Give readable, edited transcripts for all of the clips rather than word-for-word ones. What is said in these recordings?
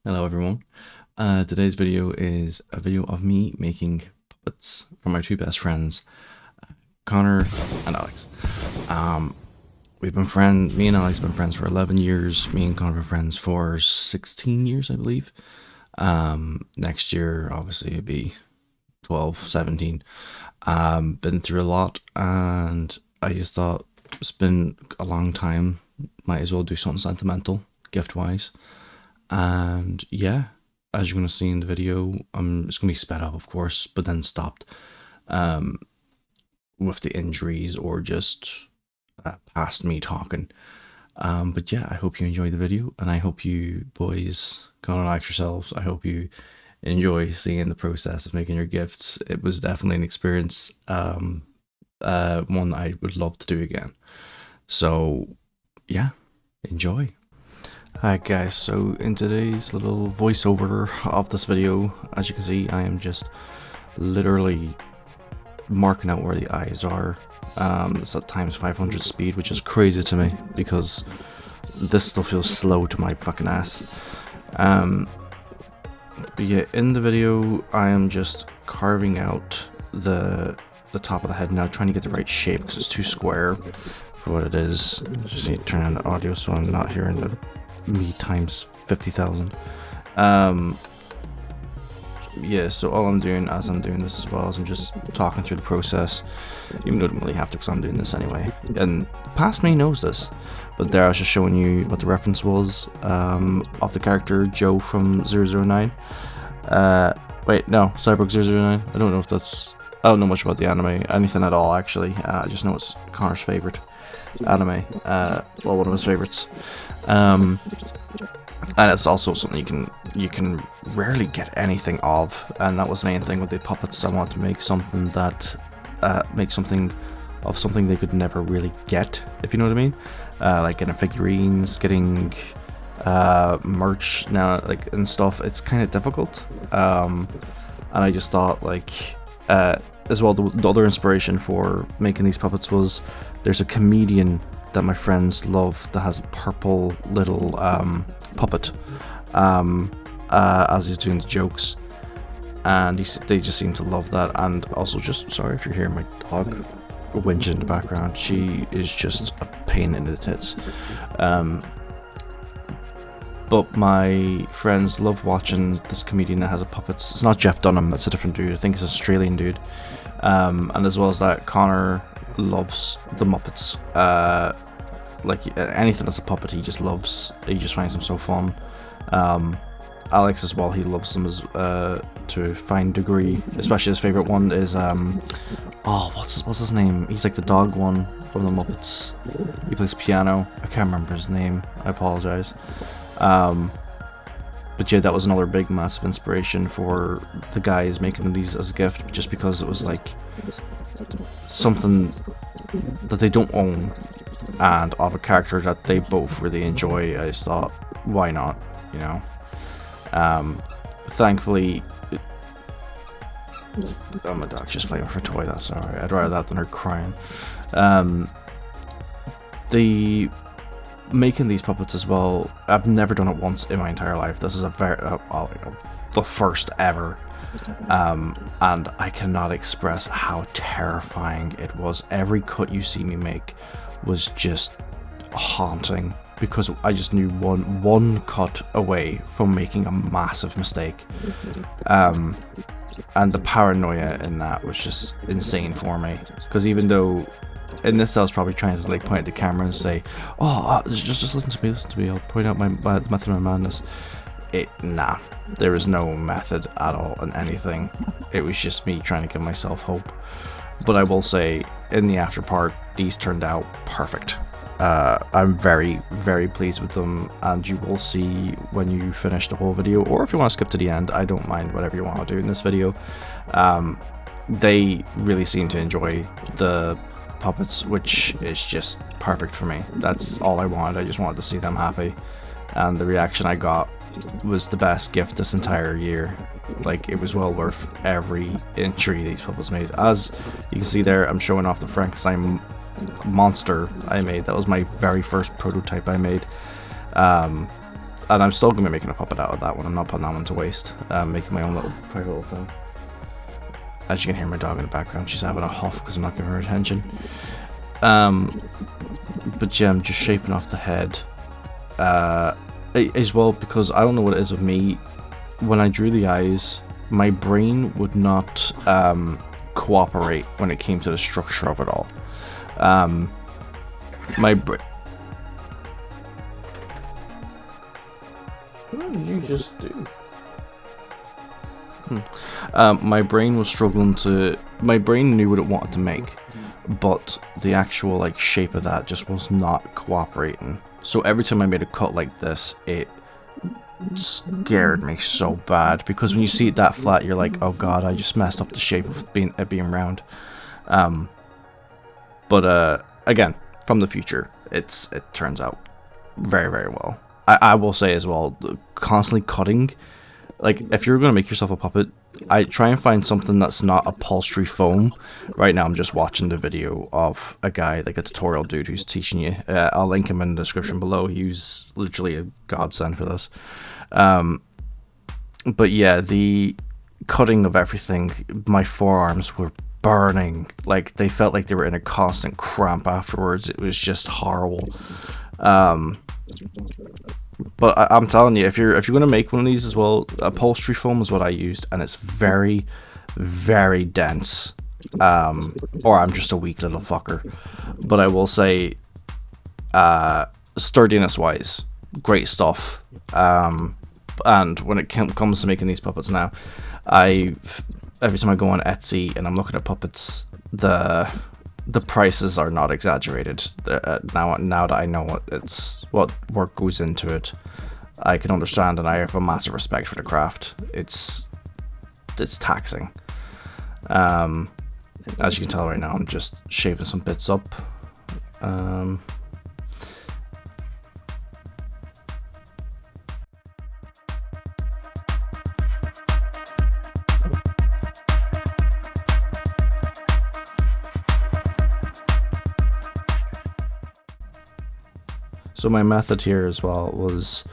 Hello everyone. Today's video is a video of me making puppets for my two best friends, Connor and Alex. Me and Alex have been friends for 11 years. Me and Connor have been friends for 16 years, I believe. Next year, obviously, it'd be 12, 17. Been through a lot, and I just thought it's been a long time. Might as well do something sentimental, gift-wise. And yeah, as you're gonna see in the video, it's gonna be sped up, of course, but then stopped with the injuries or just past me talking. But yeah, I hope you enjoy the video, and I hope you boys go and like yourselves. I hope you enjoy seeing the process of making your gifts. It was definitely an experience, one I would love to do again. So yeah, enjoy. Hi guys, so in today's little voiceover of this video, as you can see, I am just literally marking out where the eyes are. It's at times 500 speed, which is crazy to me because this still feels slow to my fucking ass. But yeah, in the video, I am just carving out the top of the head now, trying to get the right shape because it's too square for what it is. Just need to turn on the audio so I'm not hearing the me times 50,000. Yeah, so all I'm doing as I'm doing this as well is I'm just talking through the process, even though I don't really have to because I'm doing this anyway. And past me knows this, but there I was just showing you what the reference was of the character Joe from 009. Wait, no, Cyborg 009. I don't know if that's... I don't know much about the anime, anything at all actually. I just know it's Connor's favourite anime, well, one of his favorites, and it's also something you can rarely get anything of, and that was the main thing with the puppets. I wanted to make something that something they could never really get, if you know what I mean, like getting figurines, getting merch now, like, and stuff. It's kind of difficult, and I just thought, like, as well, the other inspiration for making these puppets was there's a comedian that my friends love that has a purple little puppet as he's doing the jokes, and they just seem to love that. And also, just sorry if you're hearing my dog whinging in the background, she is just a pain in the tits. But my friends love watching this comedian that has a puppets. It's not Jeff Dunham, it's a different dude. I think it's an Australian dude. And as well as that, Connor loves the Muppets. Like anything that's a puppet, he just loves. He just finds them so fun. Alex as well, he loves them as to a fine degree. Especially his favorite one is what's his name? He's like the dog one from the Muppets. He plays piano. I can't remember his name. I apologize. But yeah, that was another big massive inspiration for the guys making them these as a gift, just because it was like something that they don't own and of a character that they both really enjoy. I just thought, why not, you know? Thankfully, oh, my dog's just playing with her toy, that's alright. I'd rather that than her crying. Making these puppets as well, I've never done it once in my entire life. This is a the first ever, and I cannot express how terrifying it was. Every cut you see me make was just haunting, because I just knew one cut away from making a massive mistake, and the paranoia in that was just insane for me, because even though in this I was probably trying to like point at the camera and say, just listen to me, I'll point out my method of my madness. Nah, there was no method at all in anything. It was just me trying to give myself hope. But I will say, in the after part, these turned out perfect. I'm very, very pleased with them, and you will see when you finish the whole video, or if you want to skip to the end, I don't mind, whatever you want to do in this video. They really seem to enjoy the puppets, which is just perfect for me. That's all I wanted. I just wanted to see them happy, and the reaction I got was the best gift this entire year. Like, it was well worth every injury these puppets made. As you can see there, I'm showing off the Frankenstein monster I made. That was my very first prototype I made. and I'm still gonna be making a puppet out of that one. I'm not putting that one to waste. Making my own private little thing. As you can hear my dog in the background, she's having a huff because I'm not giving her attention. But yeah, I'm just shaping off the head. As well, because I don't know what it is with me. When I drew the eyes, my brain would not cooperate when it came to the structure of it all. What did you just do? My brain was struggling to... My brain knew what it wanted to make, but the actual like shape of that just was not cooperating. So every time I made a cut like this, it scared me so bad, because when you see it that flat, you're like, oh god, I just messed up the shape of it being round. But again, from the future, it turns out very, very well. I will say as well, constantly cutting, like if you're gonna make yourself a puppet, I try and find something that's not upholstery foam. Right now I'm just watching the video of a guy, like a tutorial dude who's teaching you. I'll link him in the description below. He's literally a godsend for this. But yeah, the cutting of everything, my forearms were burning. Like they felt like they were in a constant cramp afterwards. It was just horrible. But I'm telling you, if you're gonna make one of these as well, upholstery foam is what I used, and it's very, very dense. Or I'm just a weak little fucker. But I will say, sturdiness wise, great stuff. And when it comes to making these puppets now, every time I go on Etsy and I'm looking at puppets, the prices are not exaggerated. Now that I know what work goes into it, I can understand, and I have a massive respect for the craft. It's taxing. As you can tell right now, I'm just shaving some bits up. So my method here as well was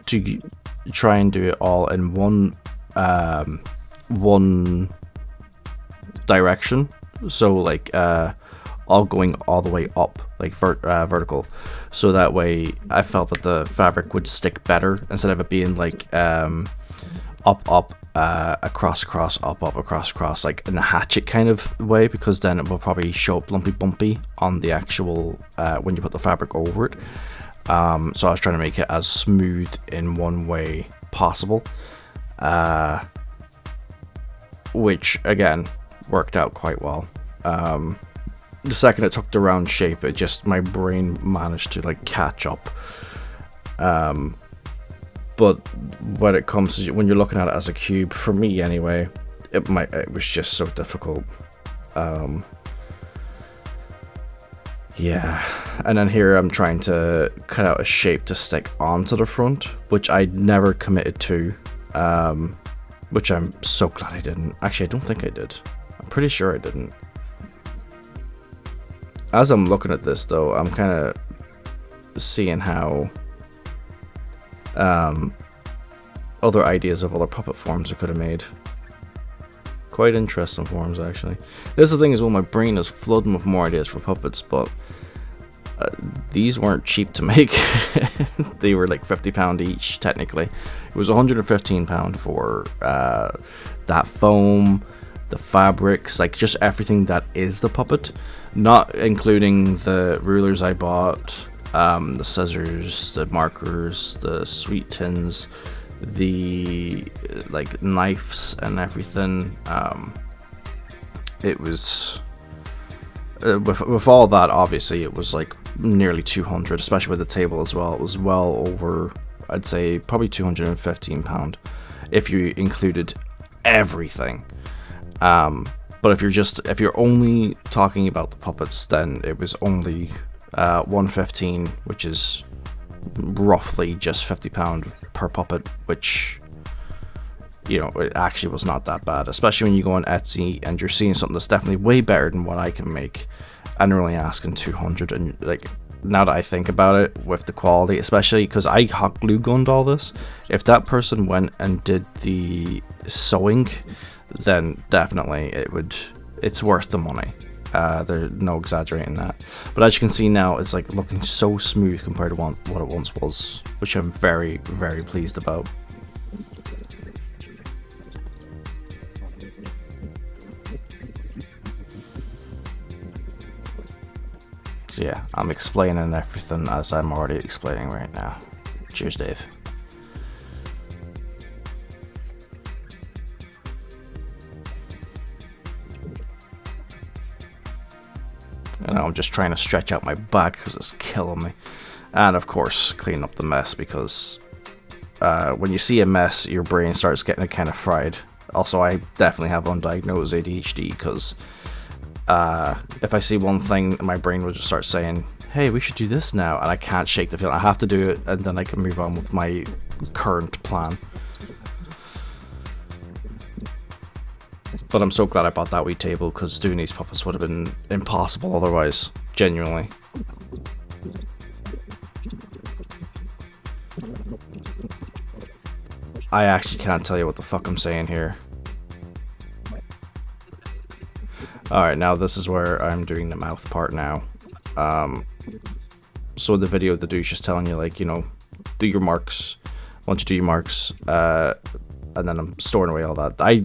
to try and do it all in one direction. So like all going all the way up, like vertical. So that way I felt that the fabric would stick better instead of it being like up, across, up, across, like in a hatchet kind of way, because then it will probably show up bumpy on the actual when you put the fabric over it. So I was trying to make it as smooth in one way possible, which again worked out quite well. The second it took the round shape, my brain managed to like catch up. But when it comes to when you're looking at it as a cube, for me anyway, it was just so difficult. Yeah, and then here I'm trying to cut out a shape to stick onto the front, which I never committed to, which I'm so glad I didn't. Actually, I don't think I did. I'm pretty sure I didn't. As I'm looking at this though, I'm kind of seeing how other ideas of other puppet forms I could have made. Quite interesting forms, actually. This is the thing as well, my brain is flooding with more ideas for puppets, but these weren't cheap to make. They were like £50 each, technically. It was £115 for that foam, the fabrics, like just everything that is the puppet, not including the rulers I bought, the scissors, the markers, the sweet tins, the like knives and everything. It was with all that, obviously it was like nearly 200, especially with the table as well. It was well over, I'd say probably £215 if you included everything. But if you're only talking about the puppets, then it was only $115, which is roughly just £50 per puppet, which, you know, it actually was not that bad, especially when you go on Etsy and you're seeing something that's definitely way better than what I can make, and they're only asking 200, and like now that I think about it, with the quality, especially because I hot glue gunned all this, if that person went and did the sewing, then definitely it's worth the money. There's no exaggerating that. But as you can see now, it's like looking so smooth compared to what it once was, which I'm very, very pleased about. So yeah, I'm explaining everything as I'm already explaining right now. Cheers, Dave. And I'm just trying to stretch out my back because it's killing me. And of course, clean up the mess, because when you see a mess, your brain starts getting kind of fried. Also, I definitely have undiagnosed ADHD, because if I see one thing, my brain will just start saying, hey, we should do this now, and I can't shake the feeling. I have to do it, and then I can move on with my current plan. But I'm so glad I bought that wee table, because doing these puppets would have been impossible otherwise, genuinely. I actually can't tell you what the fuck I'm saying here. Alright, now this is where I'm doing the mouth part now. So the video, the dude's just telling you, like, you know, do your marks. Once you do your marks, and then I'm storing away all that. I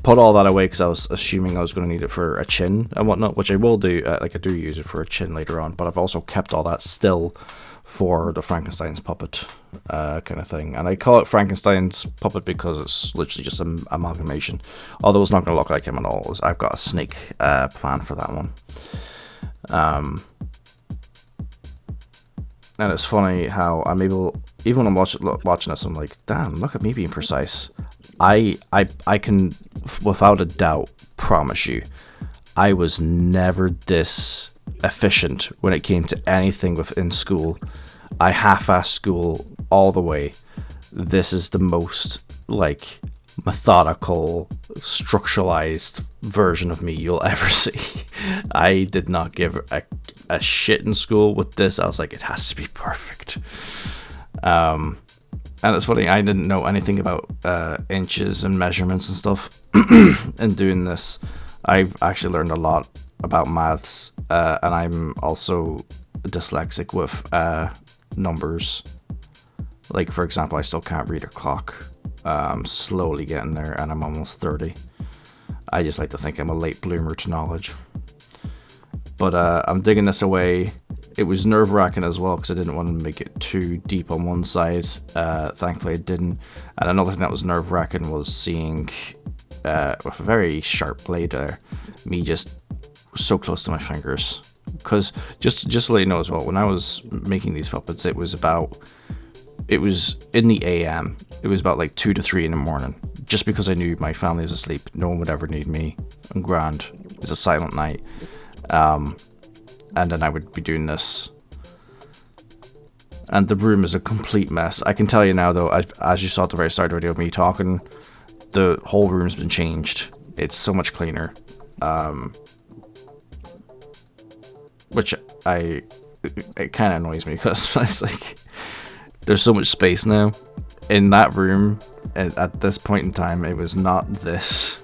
put all that away because I was assuming I was going to need it for a chin and whatnot, which I will do. Like, I do use it for a chin later on, but I've also kept all that still for the Frankenstein's puppet kind of thing. And I call it Frankenstein's puppet because it's literally just an amalgamation. Although it's not going to look like him at all. I've got a snake plan for that one. And it's funny how I'm able, even when I'm watching this, I'm like, damn, look at me being precise. I can, without a doubt, promise you, I was never this efficient when it came to anything within school. I half-assed school all the way. This is the most, like, methodical, structuralized version of me you'll ever see. I did not give a shit in school. With this, I was like, it has to be perfect. And it's funny, I didn't know anything about inches and measurements and stuff. In doing this, I've actually learned a lot about maths, and I'm also dyslexic with numbers. Like, for example, I still can't read a clock. I'm slowly getting there, and I'm almost 30. I just like to think I'm a late bloomer to knowledge. But I'm digging this away. It was nerve-wracking as well, because I didn't want to make it too deep on one side. Thankfully, I didn't. And another thing that was nerve-wracking was seeing, with a very sharp blade there, me just so close to my fingers. Because, just to let you know as well, when I was making these puppets, it was in the AM. It was about like 2 to 3 in the morning. Just because I knew my family was asleep, no one would ever need me. I'm grand. It was a silent night. And then I would be doing this. And the room is a complete mess. I can tell you now, though, as you saw at the very start of the video of me talking, the whole room's been changed. It's so much cleaner. Which it kind of annoys me, because it's like, there's so much space now in that room. At this point in time, it was not this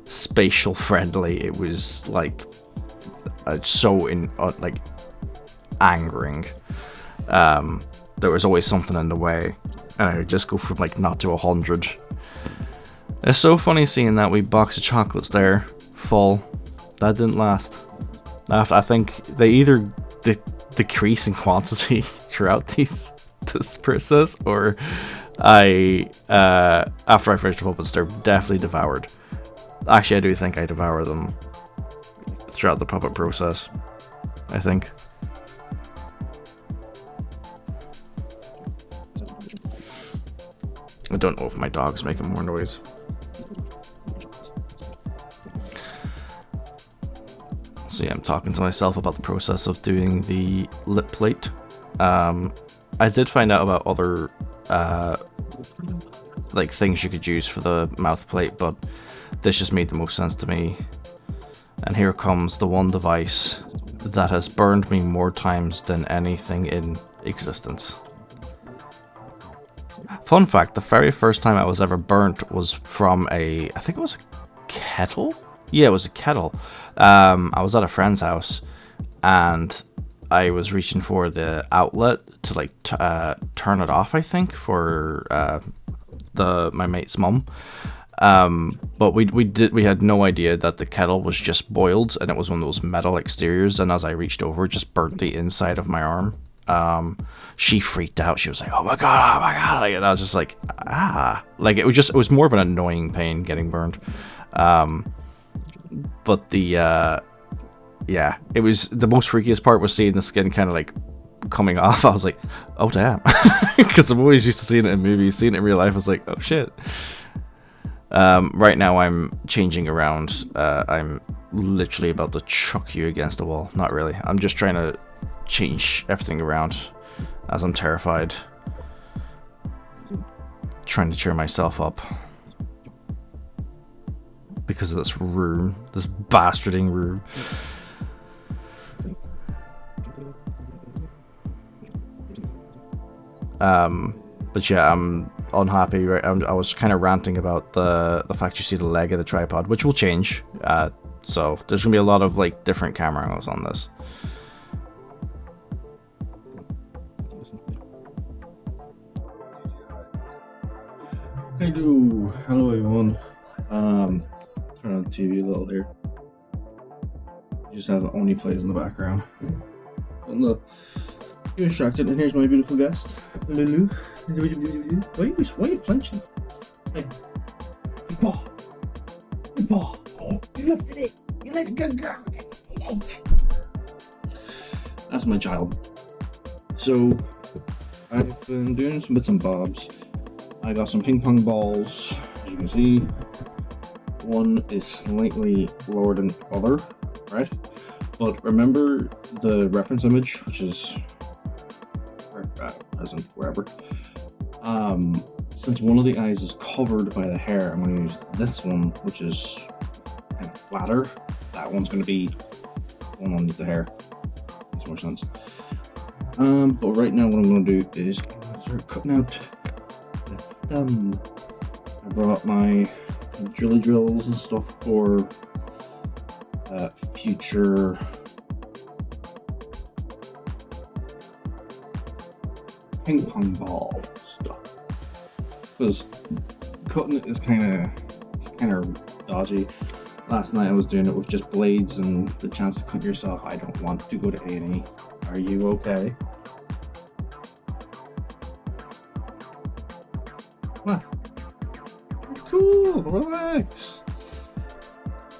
spatial friendly. It was like like angering. There was always something in the way, and I would just go from like 0 to 100. It's so funny seeing that wee box of chocolates there full. That didn't last. I think they either decrease in quantity throughout this process, or after I finished the puppets, they're definitely devoured. Actually, I do think I devour them throughout the puppet process, I think. I don't know if my dog's making more noise. So yeah, I'm talking to myself about the process of doing the lip plate. I did find out about other like things you could use for the mouth plate, but this just made the most sense to me. And here comes the one device that has burned me more times than anything in existence. Fun fact, the very first time I was ever burnt was from I think it was a kettle? Yeah, it was a kettle. I was at a friend's house, and I was reaching for the outlet to like turn it off, I think, for my mate's mum. But we had no idea that the kettle was just boiled, and it was one of those metal exteriors, and as I reached over, it just burnt the inside of my arm. She freaked out. She was like, oh my god, like, and I was just like, like it was more of an annoying pain getting burned. But the yeah, it was the most freakiest part was seeing the skin kind of like coming off. I was like, oh damn, because I'm always used to seeing it in movies. Seeing it in real life, I was like, oh shit. Right now I'm changing around. I'm literally about to chuck you against the wall. Not really. I'm just trying to change everything around as I'm terrified. Trying to cheer myself up. Because of this room. This bastarding room. But yeah, I'm unhappy. Right, I was kind of ranting about the fact you see the leg of the tripod, which will change. So there's gonna be a lot of like different camera angles on this. Hello everyone. Turn on the TV a little here. You just have it only plays in the background. You're distracted, and here's my beautiful guest, Lulu. Why are you flinching? Hey, Paul. You lifted it. You let a good girl. That's my child. So, I've been doing some bits and bobs. I got some ping pong balls, as you can see. One is slightly lower than the other, right? But remember the reference image, which is present wherever. Since one of the eyes is covered by the hair, I'm going to use this one, which is kind of flatter. That one's going to be one underneath the hair. Makes more sense. But right now, what I'm going to do is start cutting out the thumb. I brought my drilly drills and stuff for future ping pong ball stuff, because cutting it is kind of dodgy. Last night I was doing it with just blades and the chance to cut yourself. I don't want to go to A&E. Are you okay? What? Cool, relax.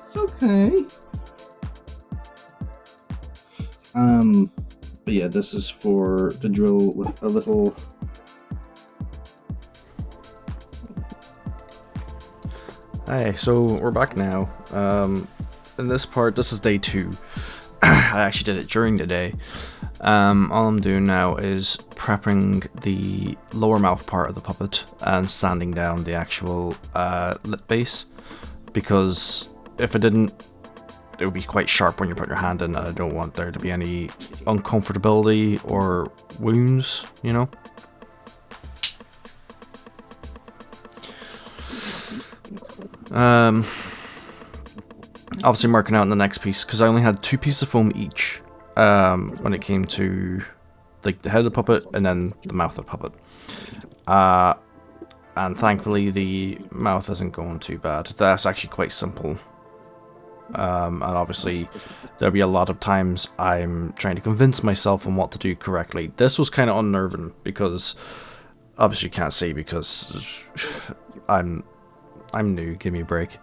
It's okay. But yeah, this is for the drill with a little. Hey, so we're back now. In this part, this is day 2. I actually did it during the day. All I'm doing now is prepping the lower mouth part of the puppet and sanding down the actual lip base, because if it didn't, it would be quite sharp when you put your hand in, and I don't want there to be any uncomfortability or wounds, you know? Obviously marking out in the next piece, because I only had 2 pieces of foam each when it came to like the head of the puppet and then the mouth of the puppet. And thankfully the mouth isn't going too bad. That's actually quite simple. And obviously there'll be a lot of times I'm trying to convince myself on what to do correctly. This was kind of unnerving because obviously you can't see because I'm new, give me a break.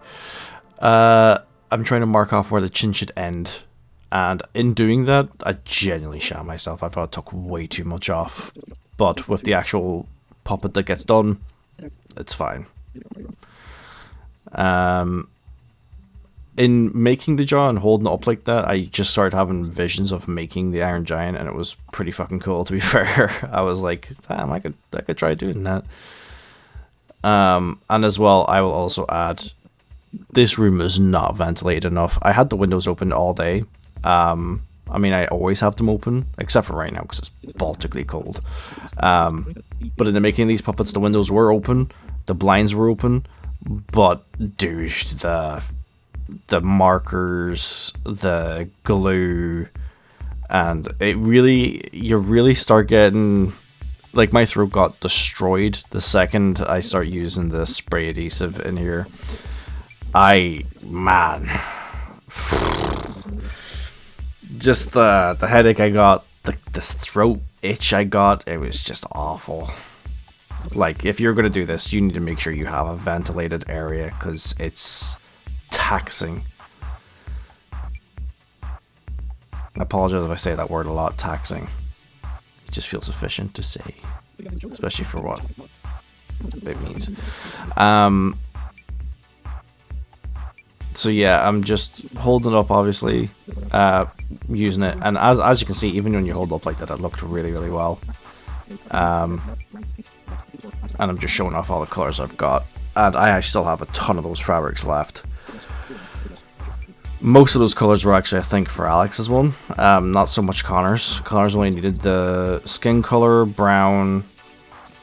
I'm trying to mark off where the chin should end, and in doing that I genuinely shat myself. I thought I took way too much off, but with the actual puppet that gets done, it's fine. In making the jaw and holding it up like that, I just started having visions of making the Iron Giant, and it was pretty fucking cool, to be fair. I was like, damn, I could try doing that. And as well, I will also add, this room is not ventilated enough. I had the windows open all day, I mean, I always have them open, except for right now because it's Baltically cold. But in the making of these puppets, the windows were open, the blinds were open, but dude, the markers, the glue, and you really start getting, like, my throat got destroyed the second I start using the spray adhesive in here. Man, just the headache I got, the throat itch I got, it was just awful. Like, if you're gonna do this, you need to make sure you have a ventilated area, because it's taxing. I apologize if I say that word a lot, taxing. It just feels efficient to say, especially for what it means. So yeah, I'm just holding it up, obviously, using it, and as you can see, even when you hold it up like that, it looked really, really well. And I'm just showing off all the colors I've got, and I actually still have a ton of those fabrics left. Most of those colors were actually, I think, for Alex's one, not so much Connor's. Connor's only needed the skin color, brown,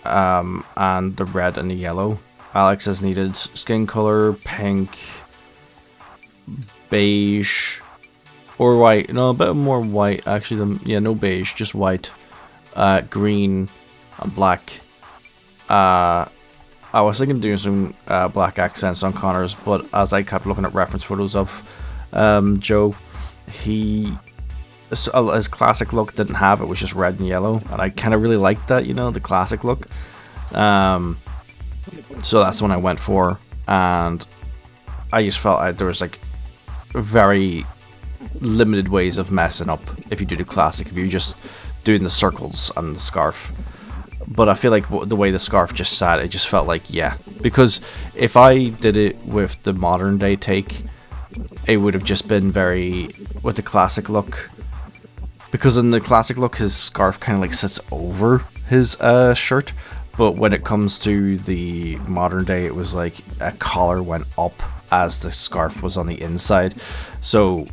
and the red and the yellow. Alex's needed skin color, pink, beige, or white. No, a bit more white, actually. Yeah, no beige, just white, green, and black. I was thinking of doing some black accents on Connor's, but as I kept looking at reference photos of Joe, his classic look didn't have it, was just red and yellow, and I kind of really liked that, you know, the classic look. So that's the one I went for, and I just felt there was like very limited ways of messing up if you do the classic, if you're just doing the circles and the scarf. But I feel like the way the scarf just sat, it just felt like, yeah, because if I did it with the modern day take, it would have just been very, with the classic look, because in the classic look his scarf kind of like sits over his shirt, but when it comes to the modern day, it was like a collar went up as the scarf was on the inside. So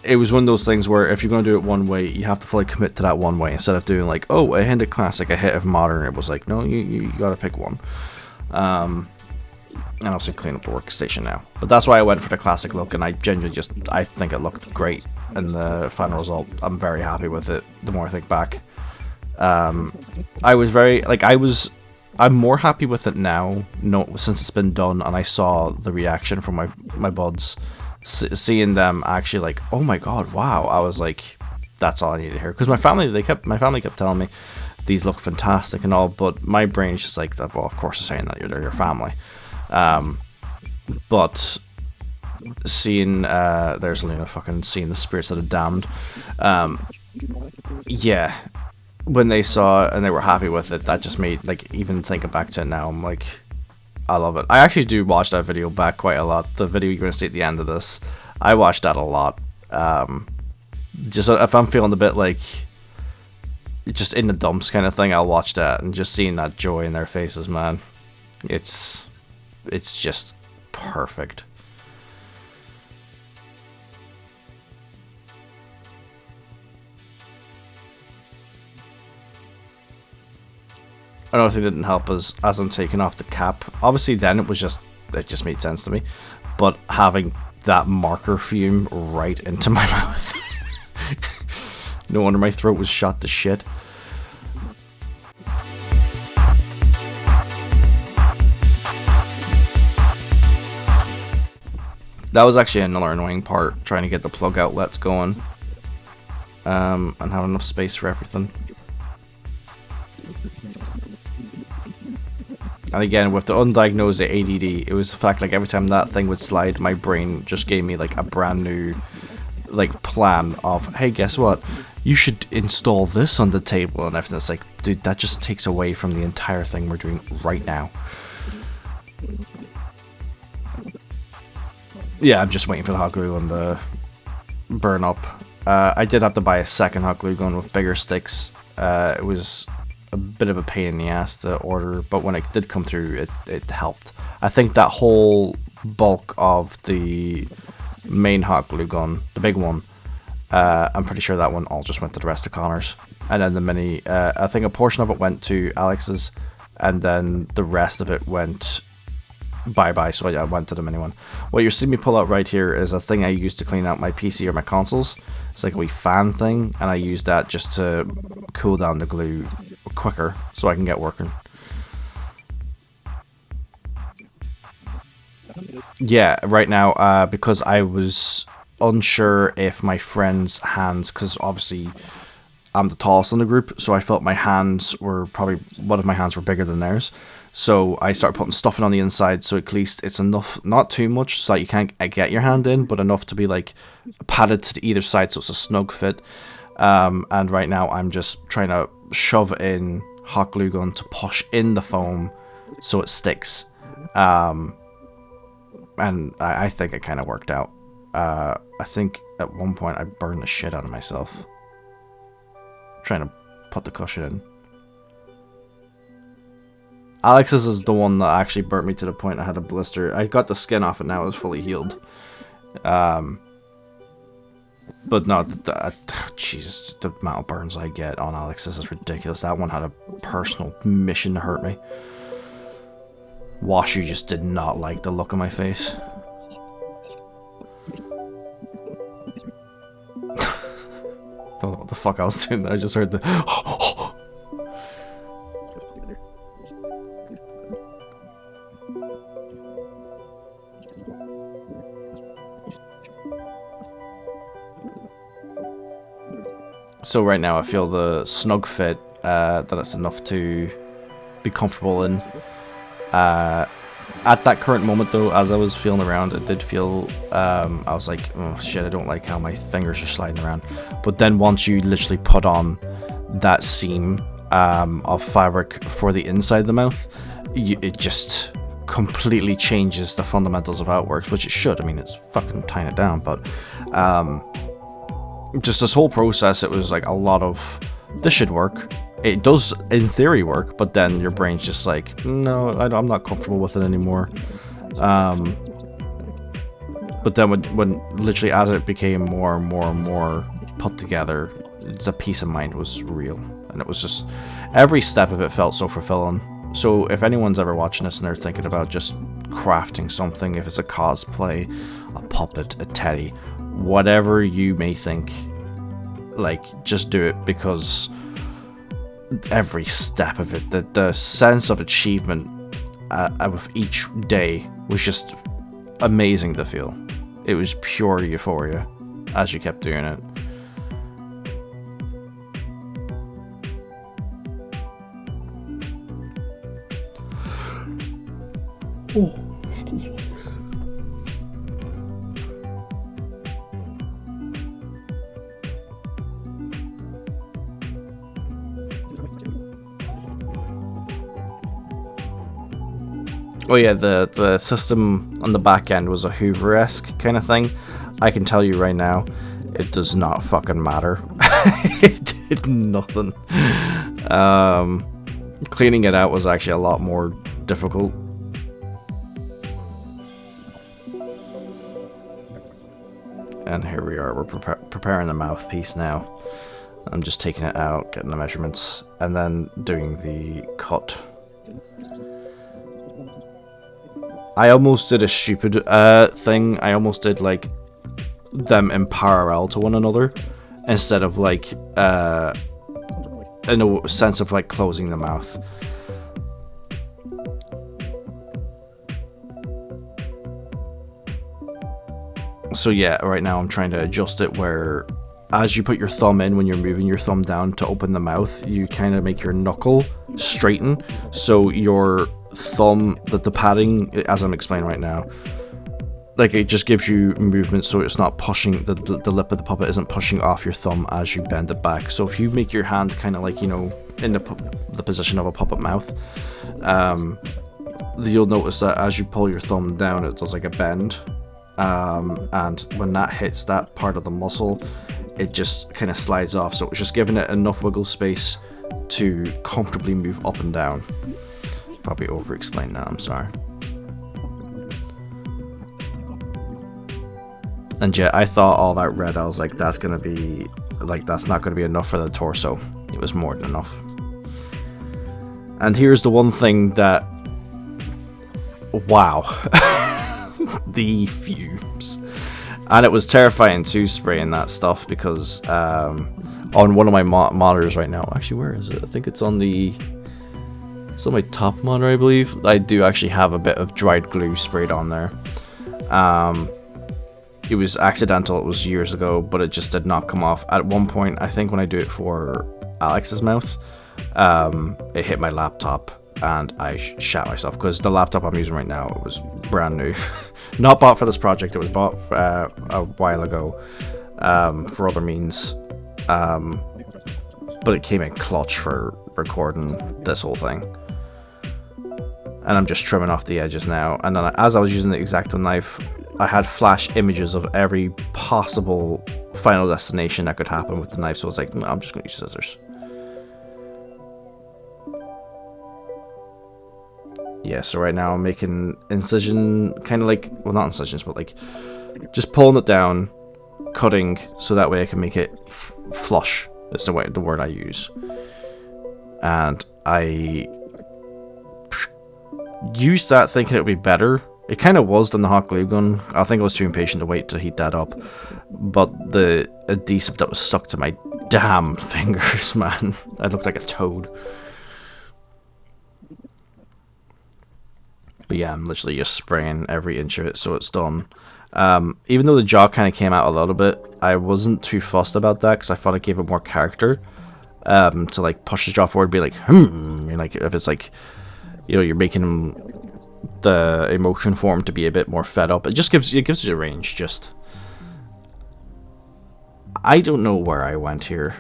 it was one of those things where if you're going to do it one way, you have to fully commit to that one way, instead of doing like, oh, a hint of classic, a hit of modern. It was like, no, you gotta pick one. And also clean up the workstation now. But that's why I went for the classic look, and I genuinely I think it looked great in the final result. I'm very happy with it, the more I think back. I was very, like, I'm more happy with it now, since it's been done, and I saw the reaction from my buds, seeing them actually like, oh my god, wow. I was like, that's all I needed to hear, because my family kept telling me these look fantastic and all, but my brain is just like, well, of course they're saying that, they're your family. But seeing there's Luna fucking seeing the spirits that are damned. Yeah, when they saw it and they were happy with it, that just made, like, even thinking back to it now, I'm like, I love it. I actually do watch that video back quite a lot. The video you're gonna see at the end of this, I watched that a lot. Just if I'm feeling a bit like just in the dumps kind of thing, I'll watch that, and just seeing that joy in their faces, man, it's just perfect. Another thing that didn't help is, as I'm taking off the cap, obviously then it just made sense to me, but having that marker fume right into my mouth. No wonder my throat was shot to shit. That was actually another annoying part, trying to get the plug outlets going, and have enough space for everything. And again, with the undiagnosed ADD, it was the fact, like, every time that thing would slide, my brain just gave me like a brand new, like, plan of, hey, guess what? You should install this on the table and everything. It's like, dude, that just takes away from the entire thing we're doing right now. Yeah, I'm just waiting for the hot glue gun to burn up. I did have to buy a second hot glue gun with bigger sticks. It was a bit of a pain in the ass to order, but when it did come through, it helped. I think that whole bulk of the main hot glue gun, the big one, I'm pretty sure that one all just went to the rest of Connor's. And then the mini, I think a portion of it went to Alex's, and then the rest of it went bye-bye, so I went to the mini one. What you're seeing me pull out right here is a thing I use to clean out my PC or my consoles. It's like a wee fan thing, and I use that just to cool down the glue quicker so I can get working. Yeah, right now, because I was unsure if my friend's hands, because obviously I'm the tallest in the group, so I felt my hands were probably, one of my hands were bigger than theirs. So I started putting stuffing on the inside, so at least it's enough, not too much, so that you can't get your hand in, but enough to be like padded to either side, so it's a snug fit. And right now I'm just trying to shove in hot glue gun to push in the foam so it sticks. And I think it kind of worked out. I think at one point I burned the shit out of myself trying to put the cushion in. Alex's is the one that actually burnt me to the point I had a blister. I got the skin off it now, it's fully healed. But no, Jesus, the amount of burns I get on Alex's is ridiculous. That one had a personal mission to hurt me. Washu just did not like the look of my face. Don't know what the fuck I was doing there. I just heard the So right now I feel the snug fit, that it's enough to be comfortable in. At that current moment though, as I was feeling around, it did feel, I was like, oh shit, I don't like how my fingers are sliding around. But then once you literally put on that seam of fabric for the inside of the mouth, it just completely changes the fundamentals of how it works, which it should. I mean, it's fucking tying it down, but just this whole process, it was like a lot of, this should work. It does, in theory, work, but then your brain's just like, no, I'm not comfortable with it anymore. But then when literally as it became more and more and more put together, the peace of mind was real. And it was just, every step of it felt so fulfilling. So if anyone's ever watching this and they're thinking about just crafting something, if it's a cosplay, a puppet, a teddy, whatever you may think, like, just do it, because every step of it, the sense of achievement with each day was just amazing to feel. It was pure euphoria as you kept doing it. Oh. Oh yeah, the system on the back end was a Hoover-esque kind of thing. I can tell you right now, it does not fucking matter. It did nothing. Cleaning it out was actually a lot more difficult. And here we are, we're preparing the mouthpiece now. I'm just taking it out, getting the measurements, and then doing the cut. I almost did a stupid thing. I almost did like them in parallel to one another instead of like in a sense of like closing the mouth. So yeah, right now I'm trying to adjust it where as you put your thumb in, when you're moving your thumb down to open the mouth, you kind of make your knuckle straighten, so your thumb, the padding, as I'm explaining right now, like it just gives you movement, so it's not pushing, the lip of the puppet isn't pushing off your thumb as you bend it back. So if you make your hand kind of like, you know, in the position of a puppet mouth, you'll notice that as you pull your thumb down, it does like a bend, and when that hits that part of the muscle, it just kind of slides off. So it's just giving it enough wiggle space to comfortably move up and down. Probably over-explained that, I'm sorry. And yeah, I thought all that red, I was like, that's not gonna be enough for the torso. It was more than enough. And here's the one thing that, wow, the fumes. And it was terrifying too, spraying that stuff, because on one of my monitors right now, actually, where is it? I think it's on my top monitor, I believe. I do actually have a bit of dried glue sprayed on there. It was accidental, it was years ago, but it just did not come off. At one point, I think when I do it for Alex's mouth, it hit my laptop and I shat myself, because the laptop I'm using right now, it was brand new. Not bought for this project, it was bought a while ago for other means. But it came in clutch for recording this whole thing. And I'm just trimming off the edges now. And then as I was using the X-Acto knife, I had flash images of every possible Final Destination that could happen with the knife. So I was like, no, I'm just going to use scissors. Yeah, so right now I'm making incision, kind of like, well, not incisions, but like just pulling it down, cutting, so that way I can make it flush. That's the word I use. And I used that thinking it would be better. It kind of was than the hot glue gun. I think I was too impatient to wait to heat that up. But the adhesive that was stuck to my damn fingers, man. I looked like a toad. But yeah, I'm literally just spraying every inch of it so it's done. Even though the jaw kind of came out a little bit, I wasn't too fussed about that because I thought it gave it more character. To like push the jaw forward, be like, like if it's like, you know, you're making the emotion form to be a bit more fed up. It gives you a range. Just, I don't know where I went here.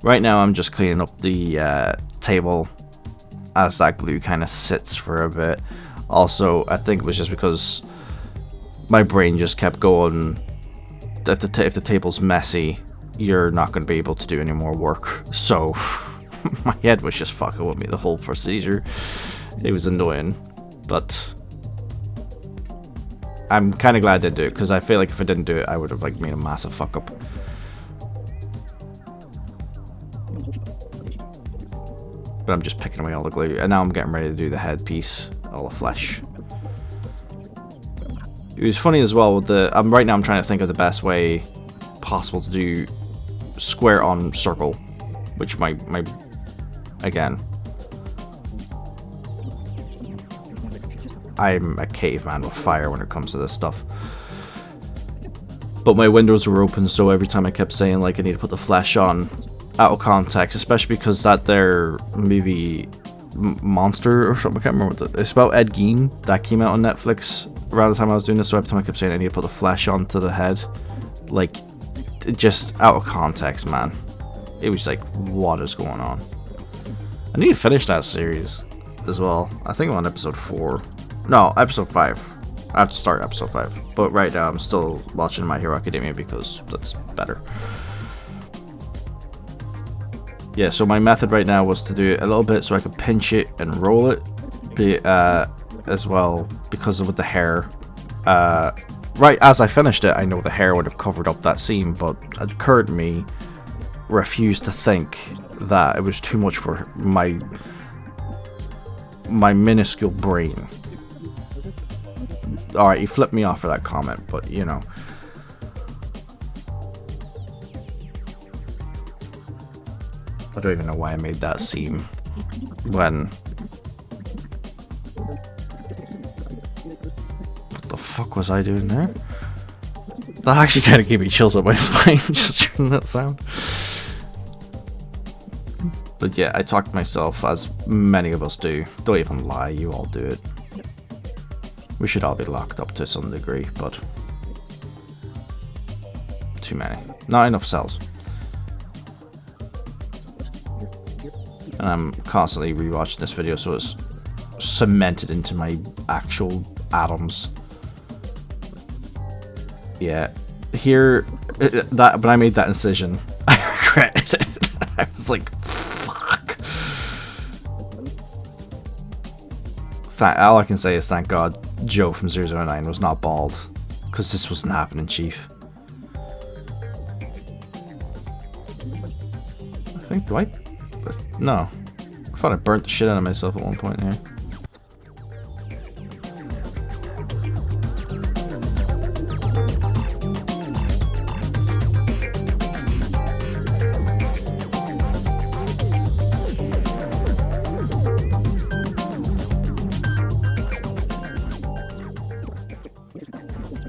Right now I'm just cleaning up the table as that glue kind of sits for a bit. Also, I think it was just because my brain just kept going, if the table's messy, you're not going to be able to do any more work. So my head was just fucking with me the whole procedure. It was annoying, but I'm kind of glad I did do it, because I feel like if I didn't do it, I would have like made a massive fuck up. But I'm just picking away all the glue, and now I'm getting ready to do the headpiece, all the flesh. It was funny as well with the. Right now I'm trying to think of the best way possible to do square on circle, which my again, I'm a caveman with fire when it comes to this stuff. But my windows were open, so every time I kept saying like I need to put the flesh on, out of context, especially because that their movie Monster or something, I can't remember what it's about, Ed Gein, that came out on Netflix around the time I was doing this, so every time I kept saying I need to put the flesh onto the head, like, just out of context, man. It was like, what is going on? I need to finish that series as well. I think I'm on episode 4. No, episode 5. I have to start episode 5. But right now I'm still watching My Hero Academia because that's better. Yeah, so my method right now was to do it a little bit so I could pinch it and roll it as well, because with the hair. Right as I finished it, I know the hair would have covered up that seam, but it occurred to me, refused to think that it was too much for my minuscule brain. Alright, you flipped me off for that comment, but you know. I don't even know why I made that seam when... What the fuck was I doing there? That actually kind of gave me chills up my spine, just hearing that sound. But yeah, I talk to myself, as many of us do. Don't even lie, you all do it. We should all be locked up to some degree, but... too many. Not enough cells. And I'm constantly rewatching this video, so it's cemented into my actual atoms. Yeah, here, that when I made that incision, I regretted it. I was like, fuck. all I can say is thank God Joe from 009 was not bald, because this wasn't happening, Chief. I think, do I? No. I thought I burnt the shit out of myself at one point here.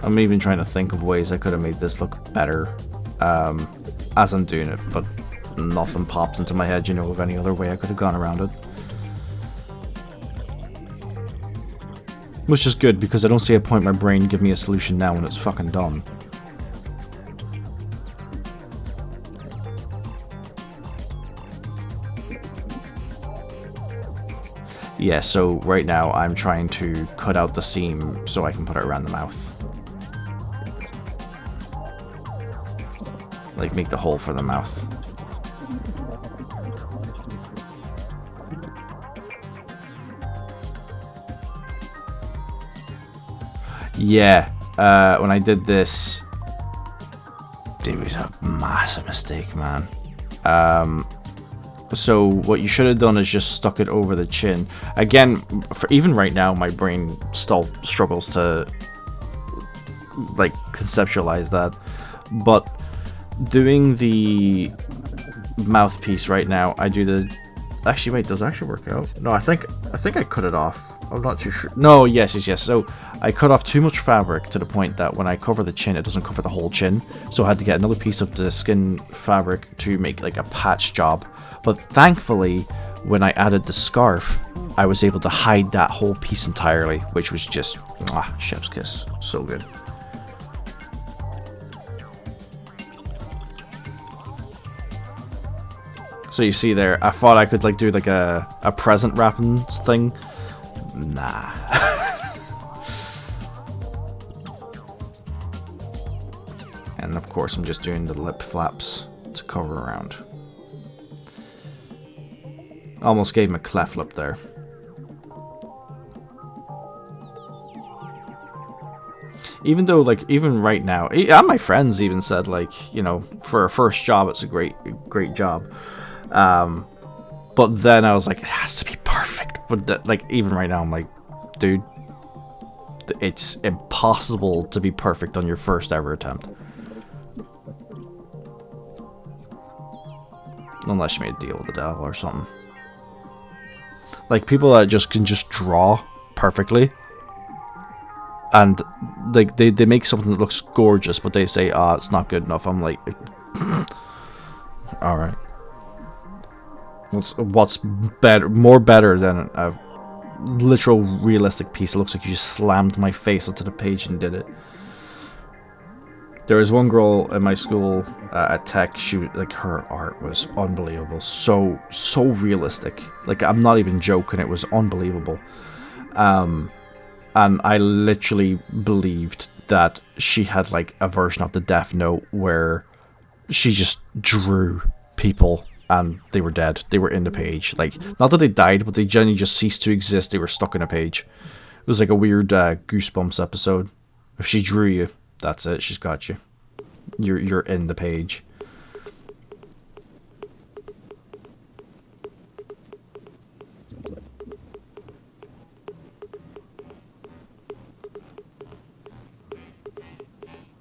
I'm even trying to think of ways I could have made this look better as I'm doing it, but nothing pops into my head, you know, of any other way I could have gone around it. Which is good, because I don't see a point in my brain give me a solution now when it's fucking done. Yeah, so right now I'm trying to cut out the seam so I can put it around the mouth. Like, make the hole for the mouth. Yeah, when I did this, it was a massive mistake, man. So what you should have done is just stuck it over the chin. Again, for even right now, my brain still struggles to like conceptualize that. But doing the mouthpiece right now, I do the. Actually, wait, does it actually work out? No, I think I cut it off. I'm not too sure. No, yes. So I cut off too much fabric to the point that when I cover the chin, it doesn't cover the whole chin. So I had to get another piece of the skin fabric to make like a patch job. But thankfully, when I added the scarf, I was able to hide that whole piece entirely, which was just chef's kiss. So good. So you see there, I thought I could like do like a present wrapping thing. Nah. And of course I'm just doing the lip flaps to cover around. Almost gave him a cleft lip there. Even though, like, even right now, and my friends even said, like, you know, for a first job, it's a great job. But then I was like, it has to be perfect. But like, even right now, I'm like, dude, it's impossible to be perfect on your first ever attempt. Unless you made a deal with the devil or something. Like, people that can just draw perfectly. And like they make something that looks gorgeous, but they say, it's not good enough. I'm like, alright. What's better, more better than a literal realistic piece? It looks like you just slammed my face onto the page and did it. There was one girl in my school at Tech. She like, her art was unbelievable, so realistic. Like, I'm not even joking. It was unbelievable. And I literally believed that she had like a version of the Death Note where she just drew people and they were dead. They were in the page. Like, not that they died, but they genuinely just ceased to exist. They were stuck in a page. It was like a weird Goosebumps episode. If she drew you, that's it. She's got you. You're in the page.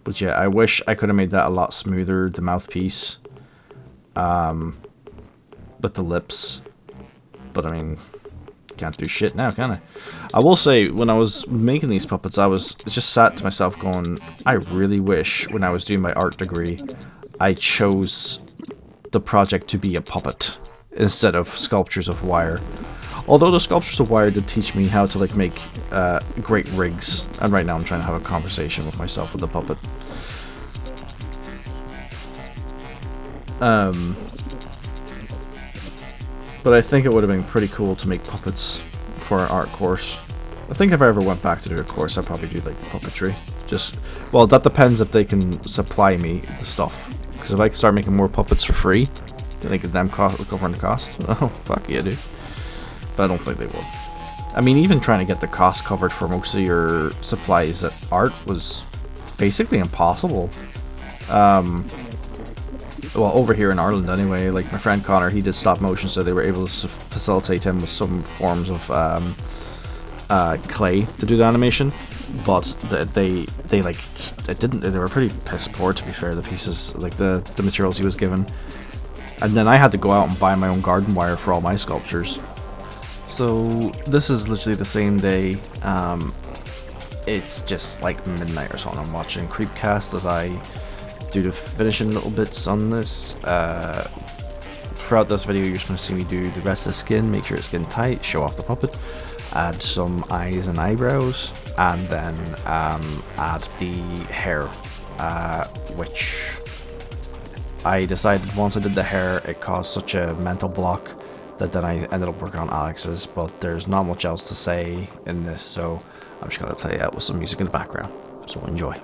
But yeah, I wish I could have made that a lot smoother, the mouthpiece. With the lips. But I mean, can't do shit now, can I? I will say, when I was making these puppets, I was just sat to myself going, I really wish, when I was doing my art degree, I chose the project to be a puppet instead of sculptures of wire. Although the sculptures of wire did teach me how to like make great rigs, and right now I'm trying to have a conversation with myself with the puppet. But I think it would have been pretty cool to make puppets for an art course. I think if I ever went back to do a course, I'd probably do like puppetry. Well, that depends if they can supply me the stuff. Because if I can start making more puppets for free, then they could them covering the cost. Oh, fuck yeah, dude. But I don't think they would. I mean, even trying to get the cost covered for most of your supplies at art was basically impossible. Well, over here in Ireland anyway, like my friend Connor, he did stop motion, so they were able to facilitate him with some forms of clay to do the animation. But they like, it didn't, they were pretty piss poor, to be fair, the pieces, like the materials he was given. And then I had to go out and buy my own garden wire for all my sculptures. So this is literally the same day. It's just like midnight or something. I'm watching Creepcast as I do the finishing little bits on this. Throughout this video, you're just going to see me do the rest of the skin, make sure it's skin tight, show off the puppet, add some eyes and eyebrows, and then add the hair, which I decided once I did the hair, it caused such a mental block that then I ended up working on Alex's, but there's not much else to say in this, so I'm just going to play it out with some music in the background, so enjoy.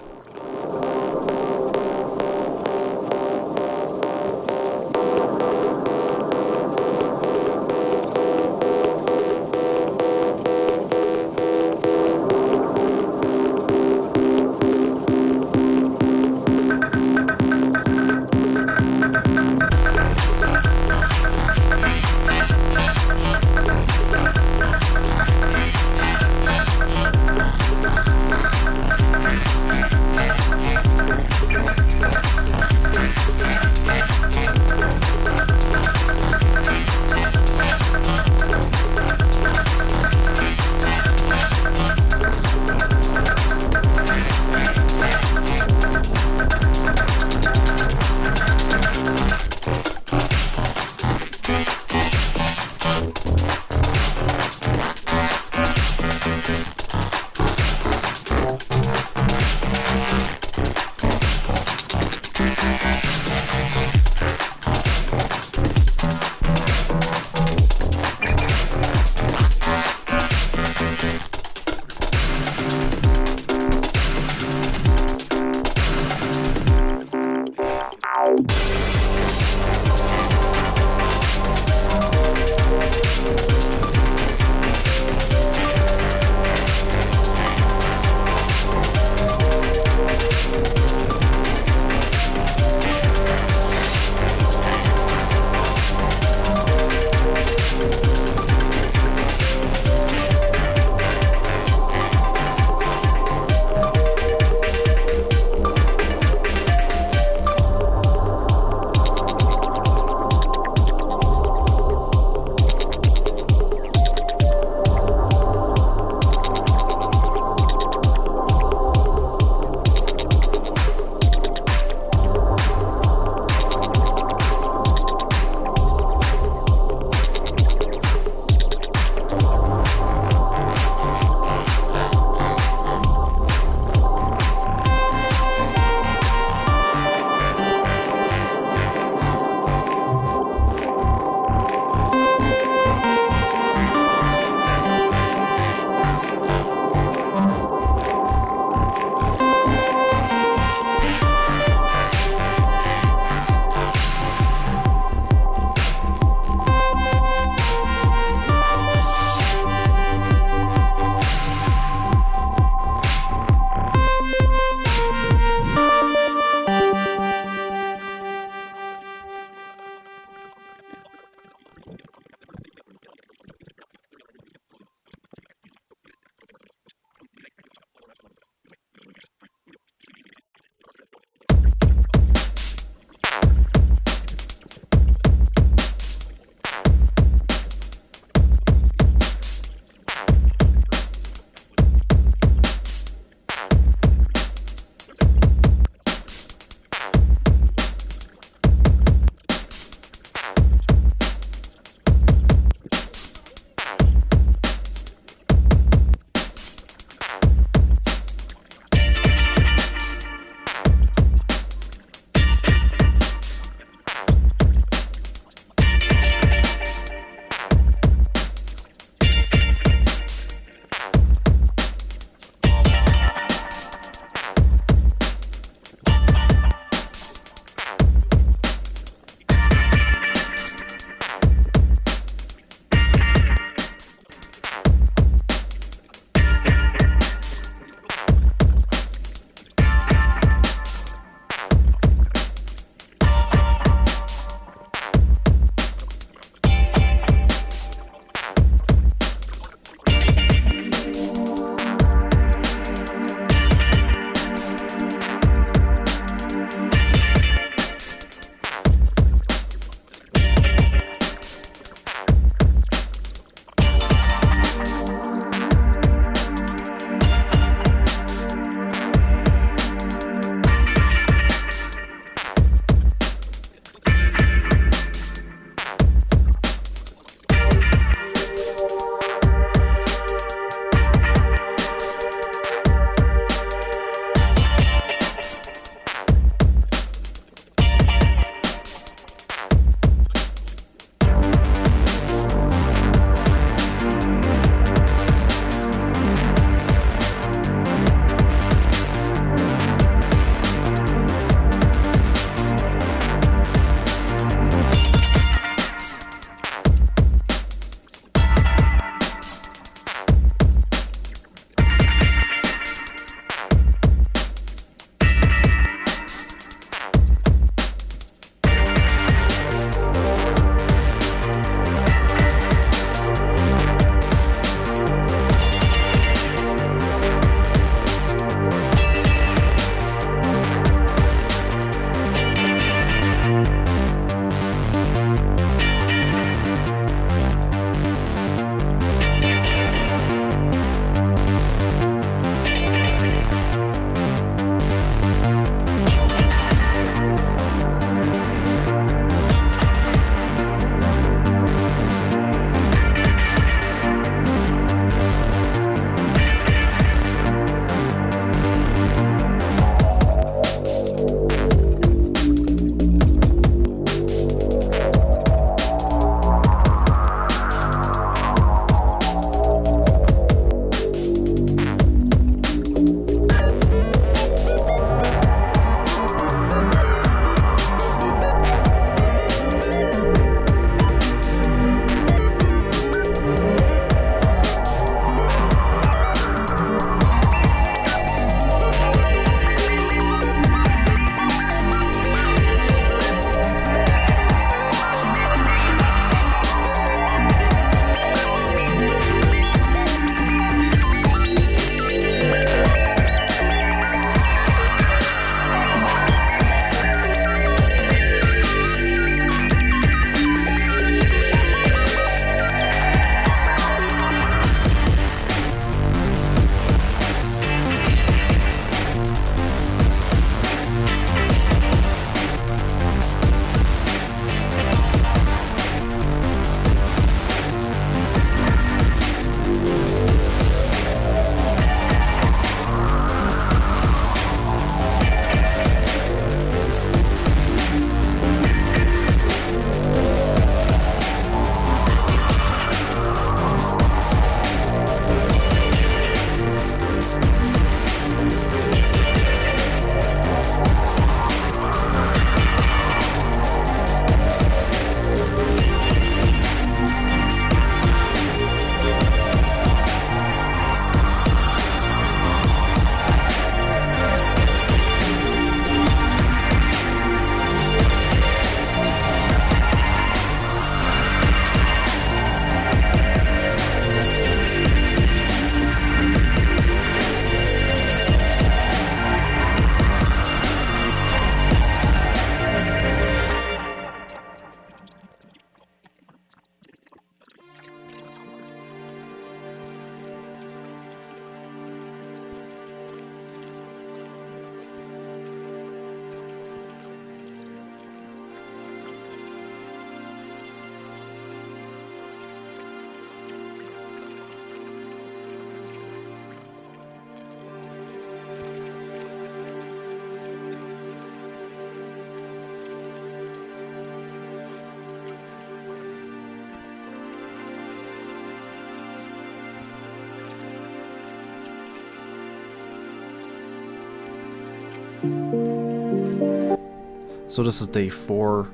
So this is day 4.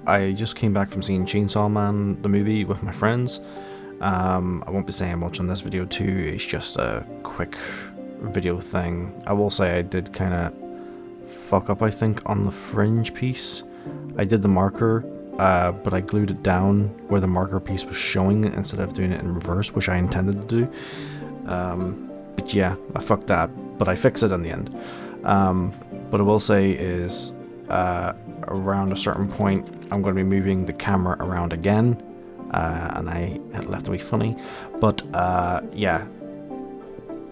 I just came back from seeing Chainsaw Man, the movie, with my friends. I won't be saying much on this video too, it's just a quick video thing. I will say I did kind of fuck up, I think, on the fringe piece. I did the marker, but I glued it down where the marker piece was showing instead of doing it in reverse, which I intended to do. But yeah, I fucked that, but I fixed it in the end. What I will say is, around a certain point, I'm going to be moving the camera around again, and I had left to be funny, but yeah.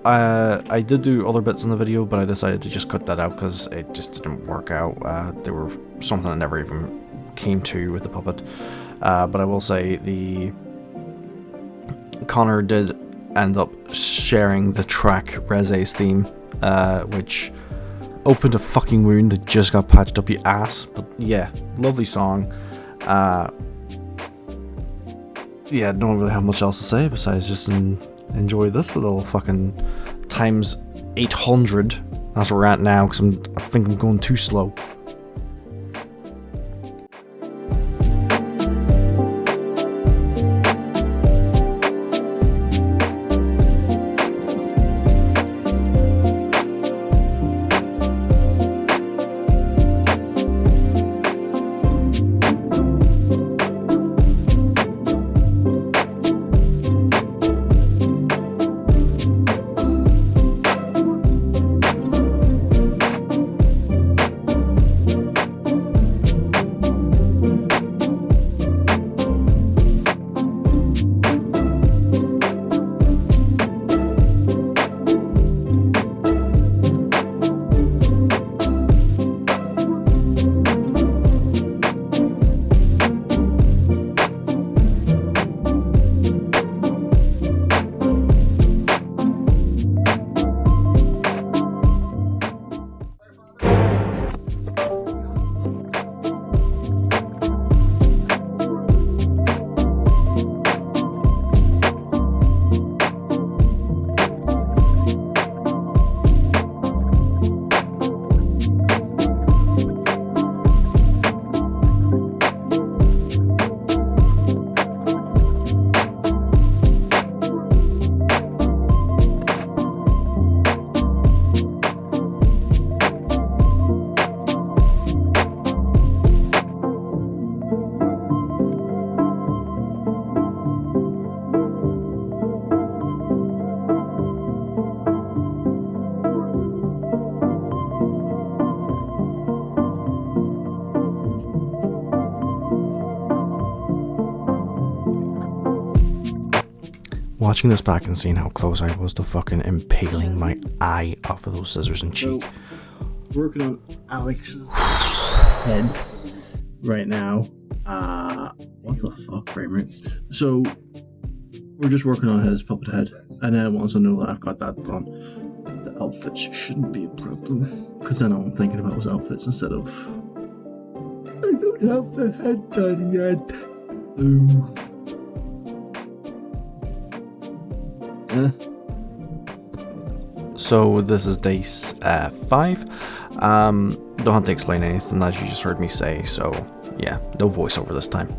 I did do other bits in the video, but I decided to just cut that out because it just didn't work out. There were something I never even came to with the puppet. But I will say Connor did end up sharing the track Reze's theme, which opened a fucking wound that just got patched up your ass. But yeah, lovely song. Yeah, don't really have much else to say besides just enjoy this little fucking times 800. That's where we're at now, because I think I'm going too slow. Watching this back and seeing how close I was to fucking impaling my eye off of those scissors and cheek. So, working on Alex's head right now. What the fuck, frame rate? So, we're just working on his puppet head, and then once I know that I've got that done, the outfits shouldn't be a problem, because then all I'm thinking about was outfits instead of I don't have the head done yet. Ooh. So this is day 5. Don't have to explain anything as you just heard me say, so yeah, no voiceover this time.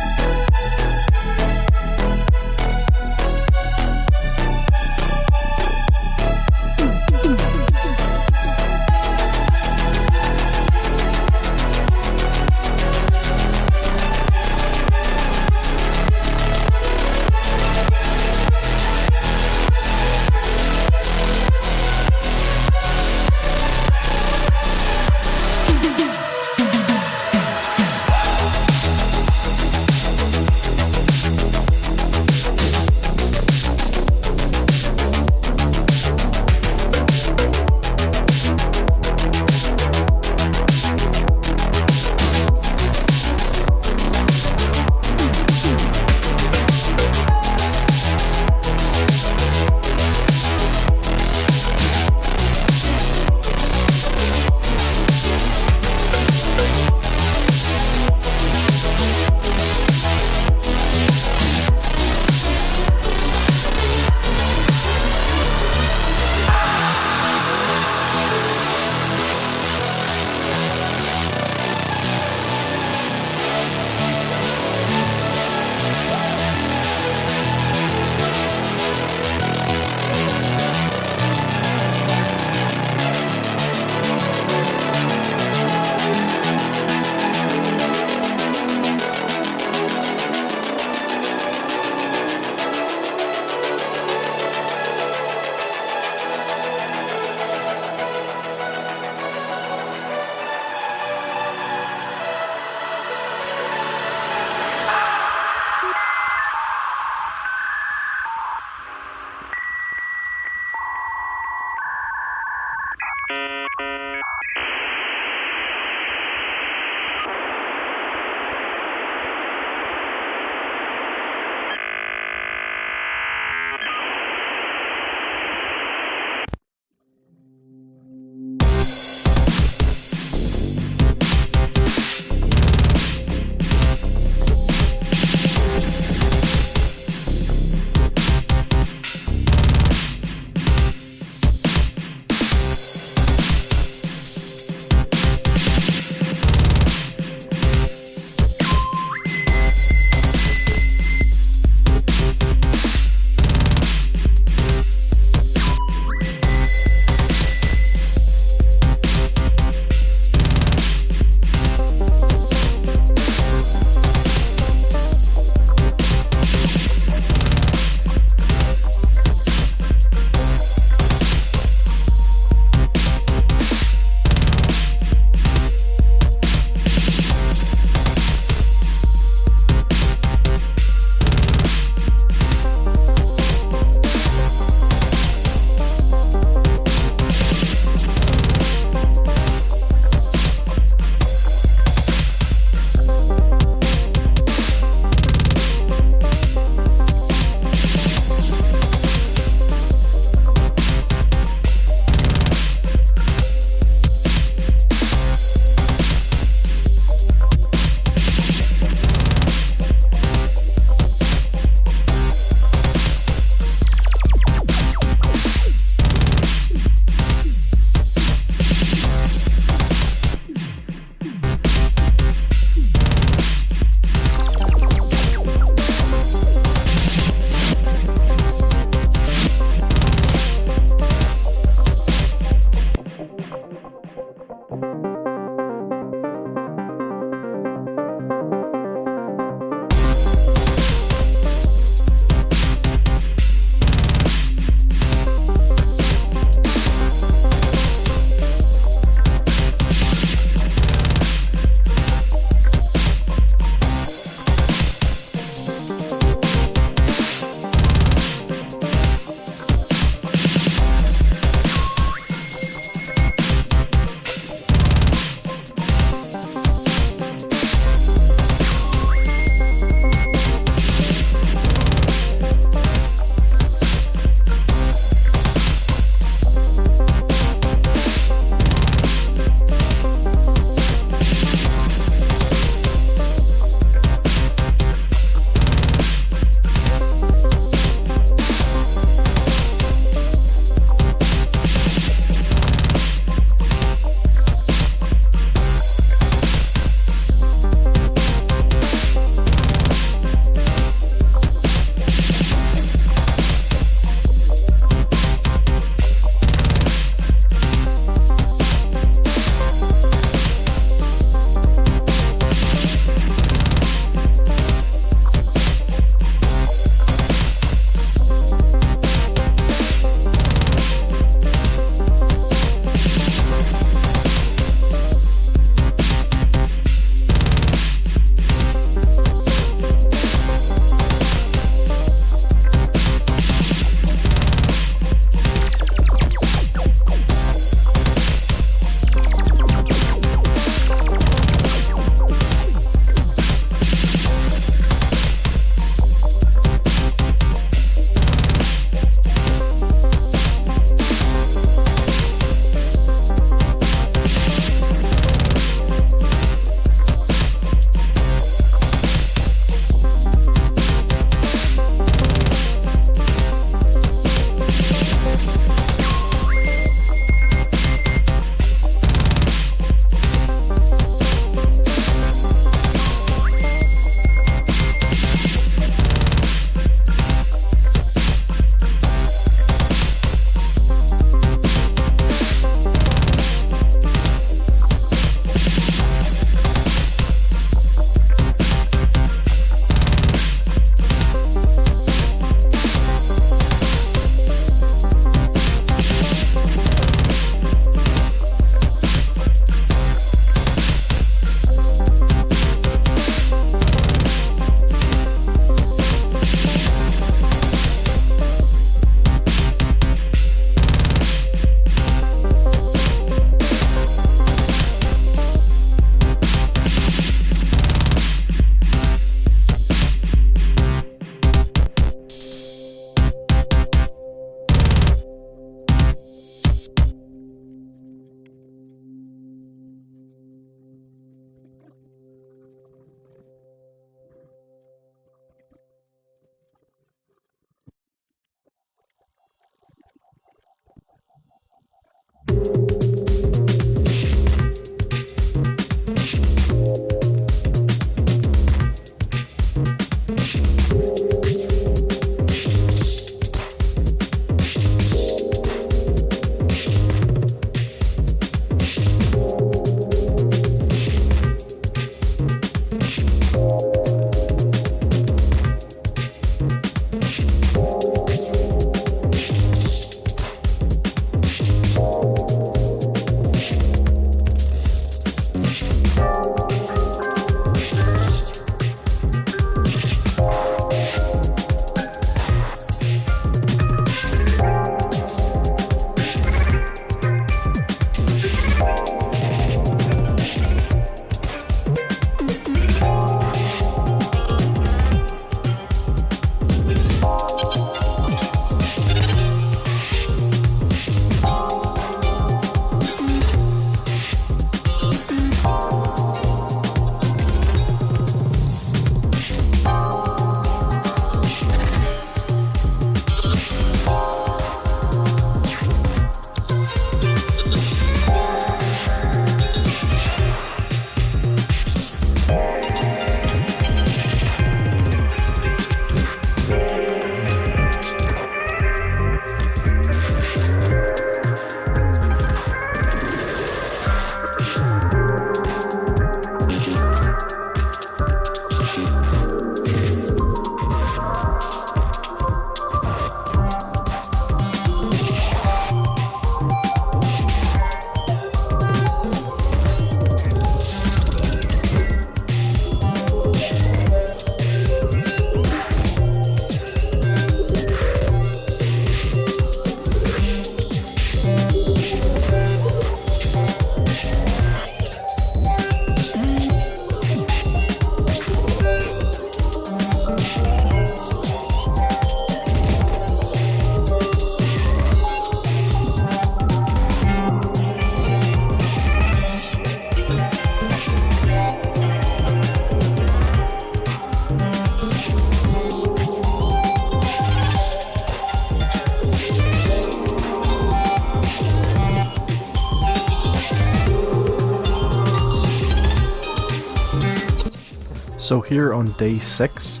So here on day 6,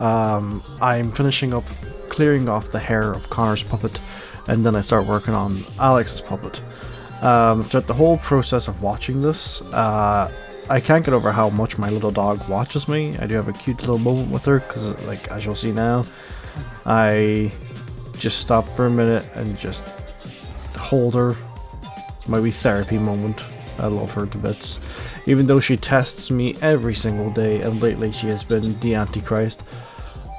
I'm finishing up clearing off the hair of Connor's puppet, and then I start working on Alex's puppet. Throughout the whole process of watching this, I can't get over how much my little dog watches me. I do have a cute little moment with her, because like, as you'll see now, I just stop for a minute and just hold her. My wee therapy moment. I love her to bits. Even though she tests me every single day, and lately she has been the Antichrist,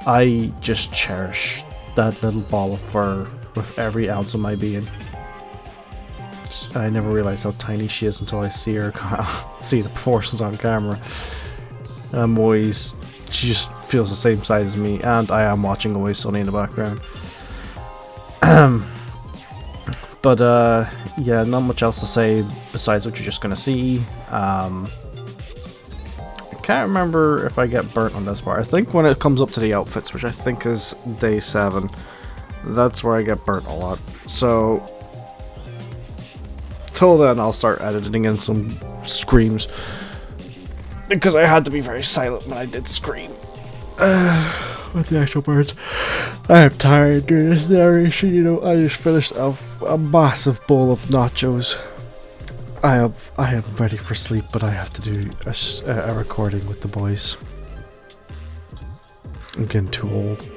I just cherish that little ball of fur with every ounce of my being. I never realized how tiny she is until I see her, see the proportions on camera. She just feels the same size as me, and I am watching Always Sunny in the background. But yeah, not much else to say besides what you're just gonna see. I can't remember if I get burnt on this part. I think when it comes up to the outfits, which I think is day 7, that's where I get burnt a lot. So till then, I'll start editing in some screams, because I had to be very silent when I did scream. With the actual words, I am tired doing this narration. You know, I just finished a massive bowl of nachos. I am ready for sleep, but I have to do a recording with the boys. I'm getting too old.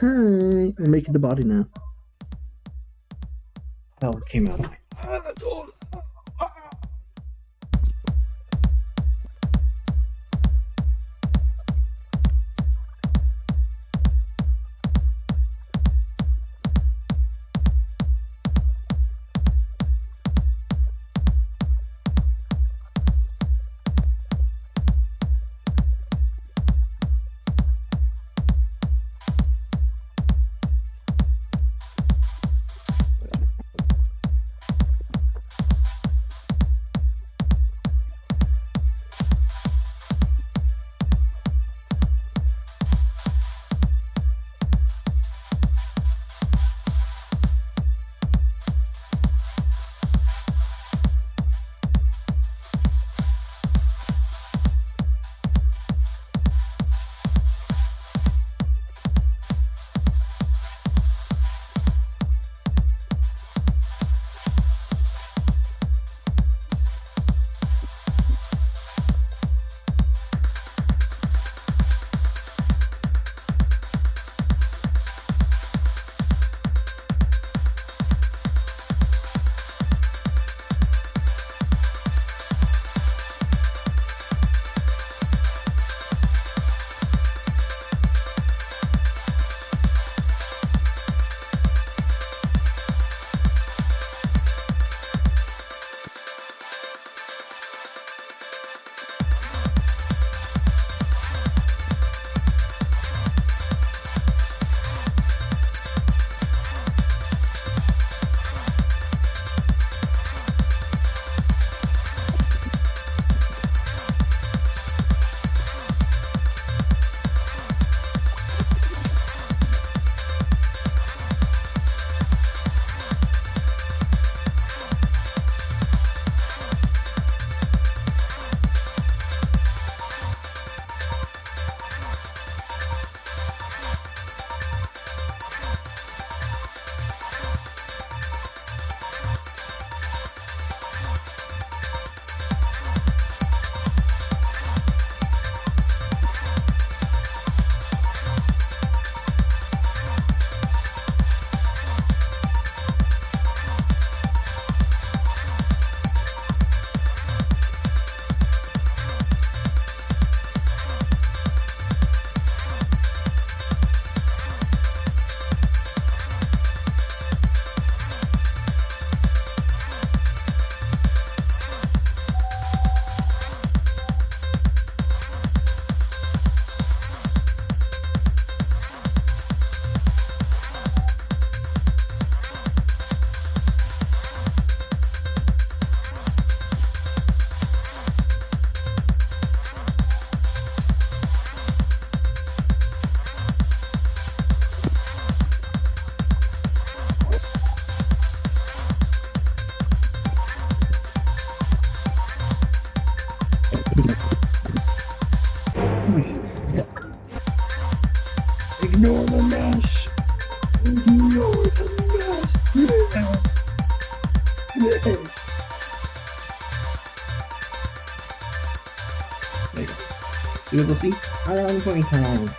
Hi, we're making the body now. Oh, it came out. That's all. Ignore the mesh. Ignore the mesh. There you go. You will see around 20 times.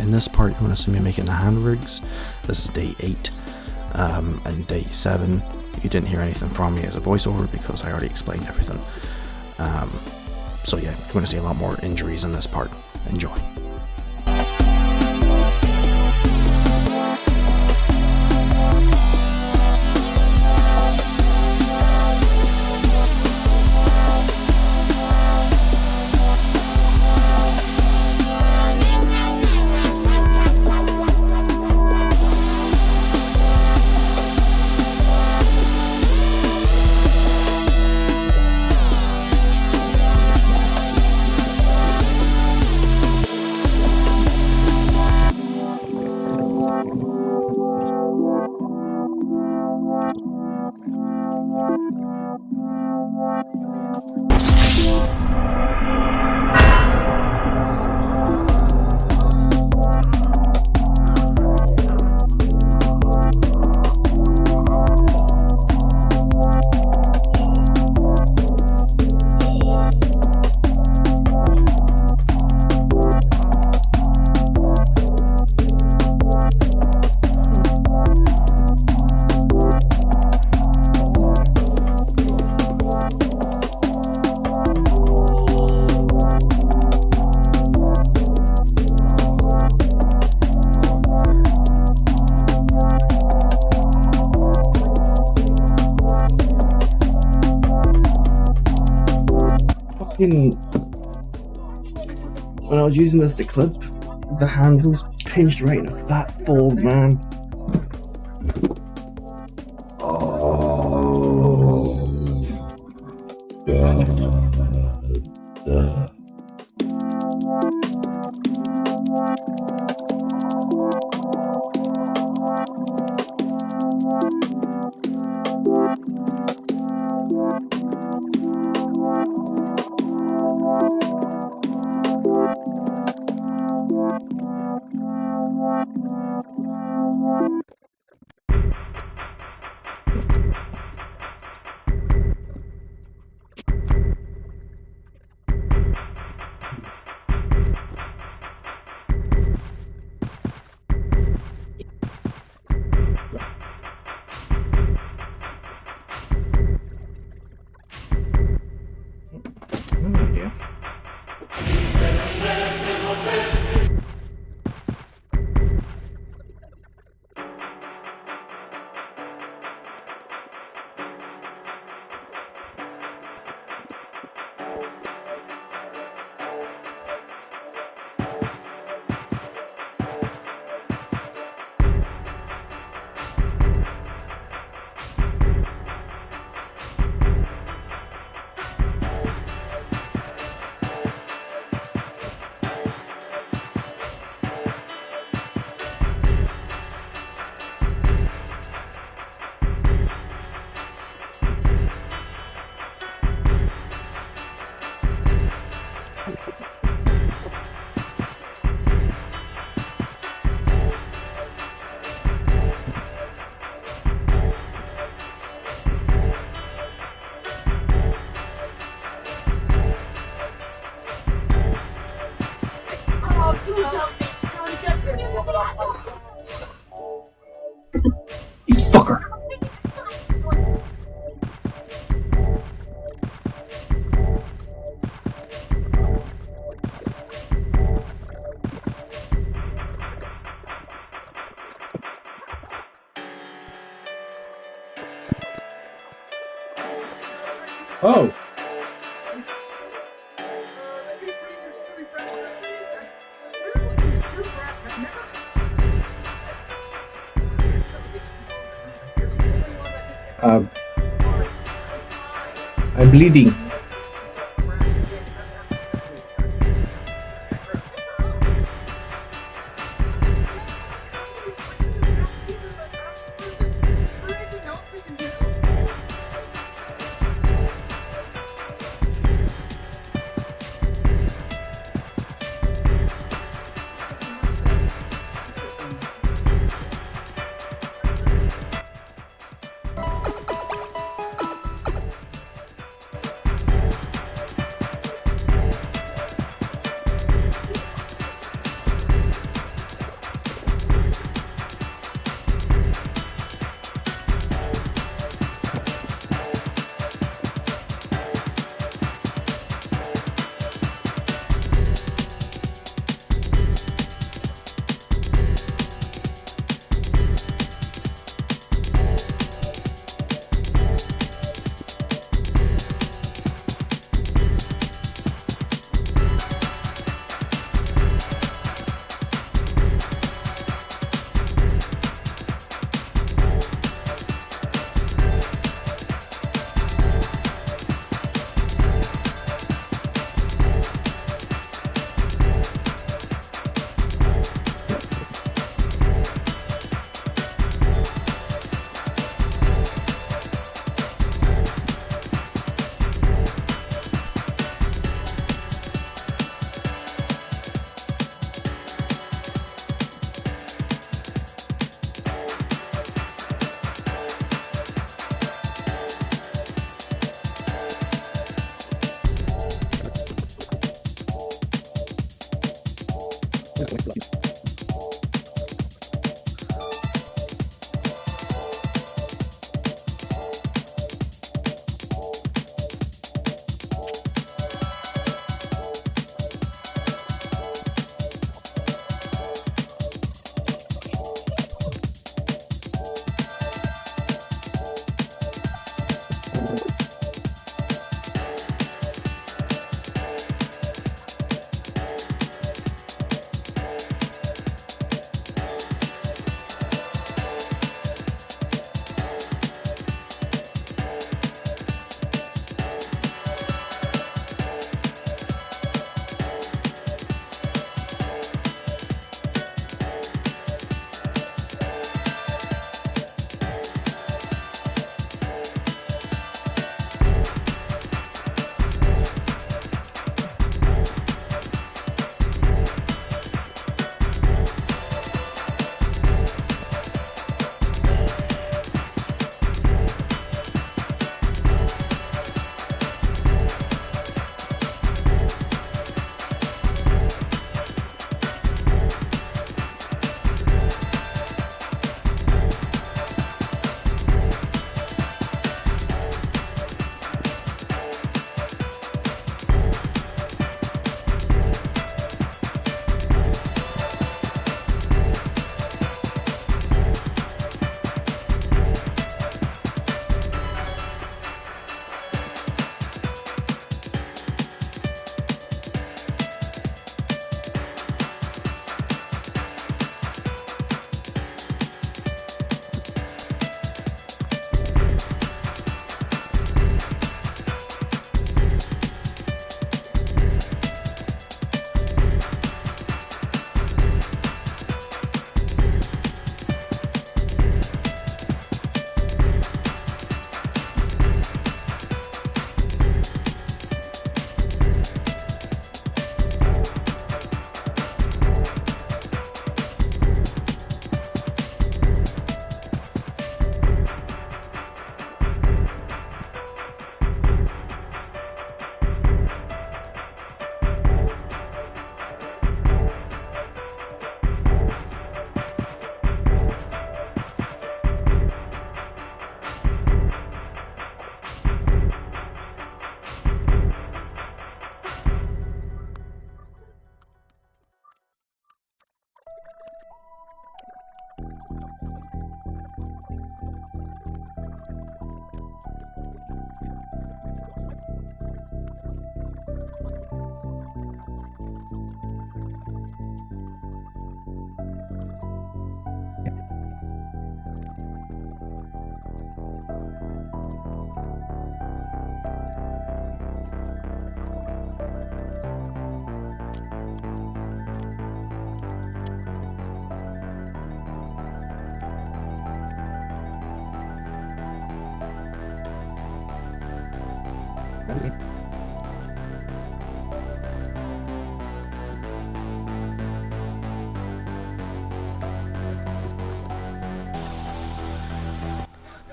in this part, you want to see me making the hand rigs. This is day 8, and day 7, you didn't hear anything from me as a voiceover because I already explained everything. So yeah, you're going to see a lot more injuries in this part. Enjoy. When I was using this to clip, the handles pinched right in a fat fold, man. Oh, God. Fucker. Oh. I'm bleeding.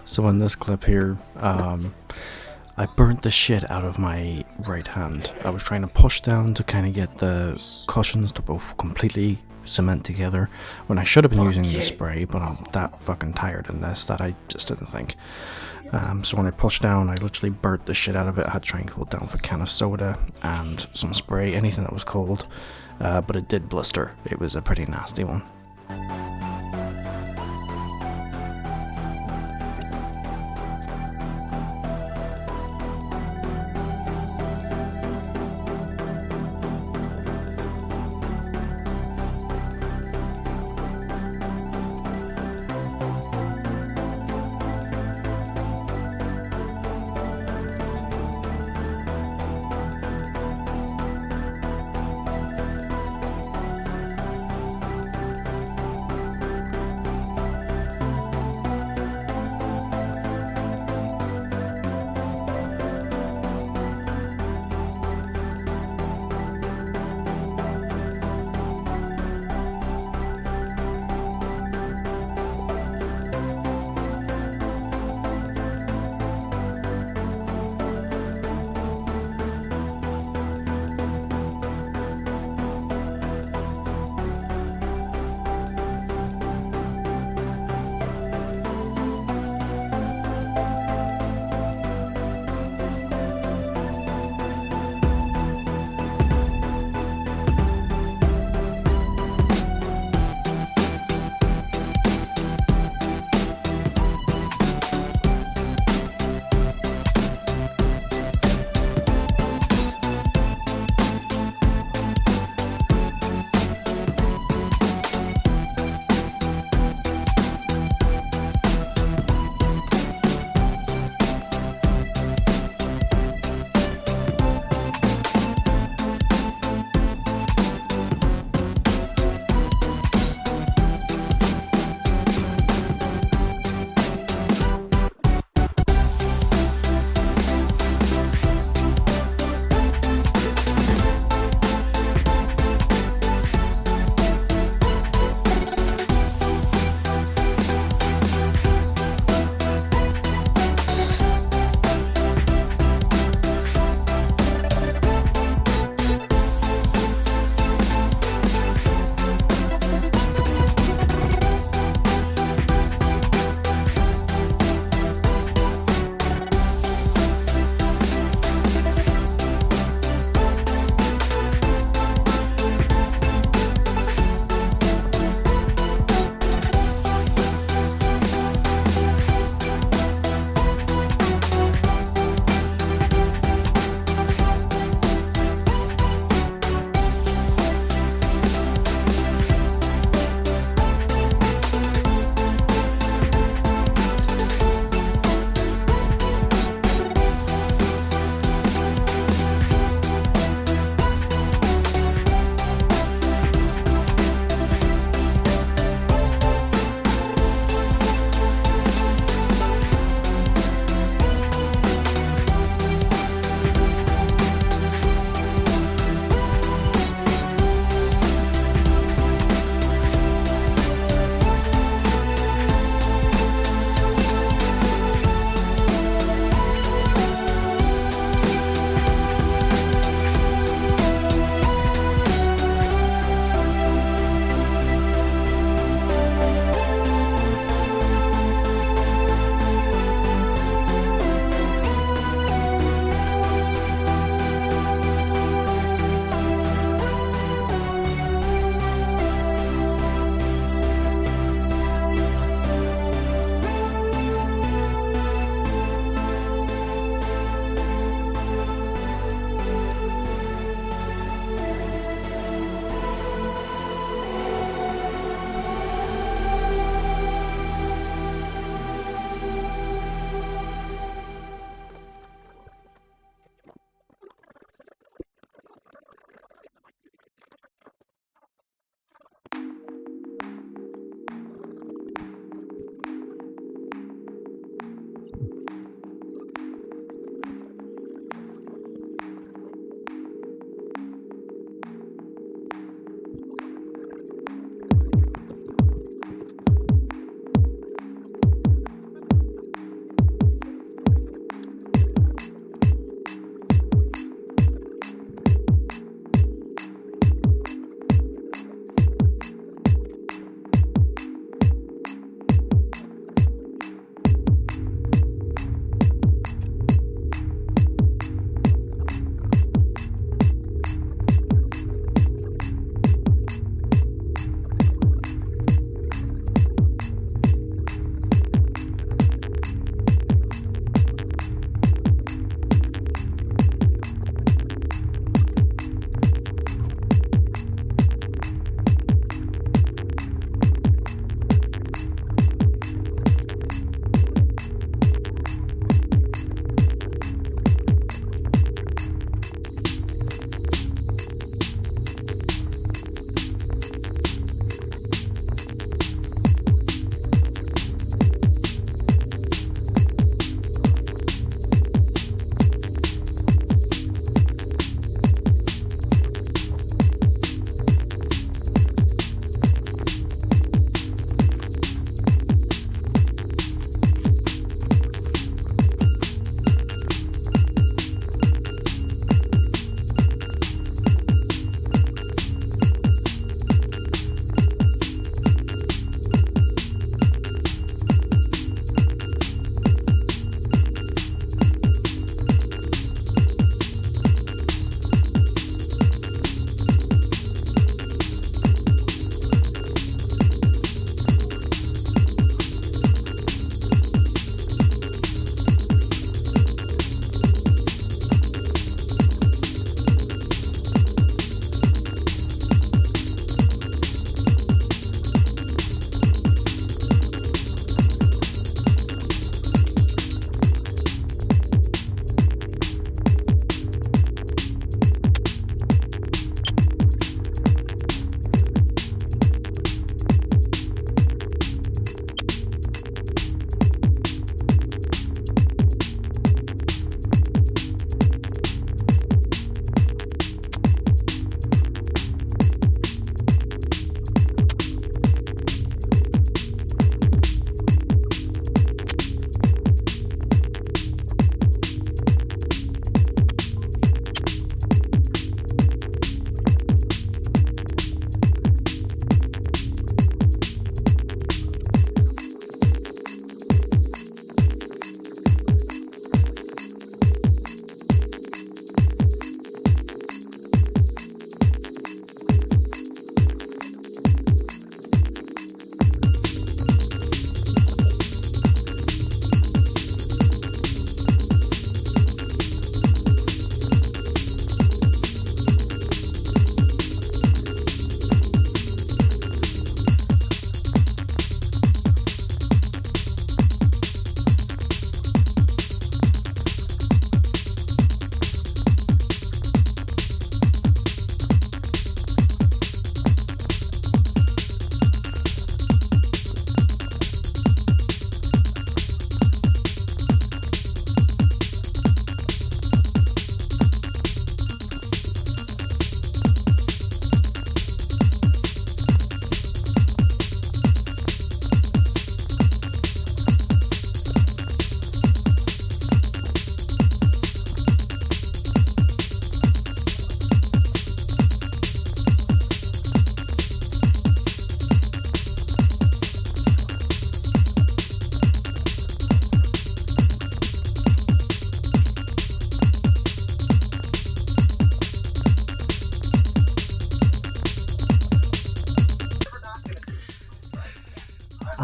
So in this clip here, I burnt the shit out of my right hand. I was trying to push down to kind of get the cushions to both completely cement together when I should have been using the spray, but I'm that fucking tired in this that I just didn't think. So when I pushed down, I literally burnt the shit out of it. I had to try and cool it down with a can of soda and some spray, anything that was cold, but it did blister. It was a pretty nasty one.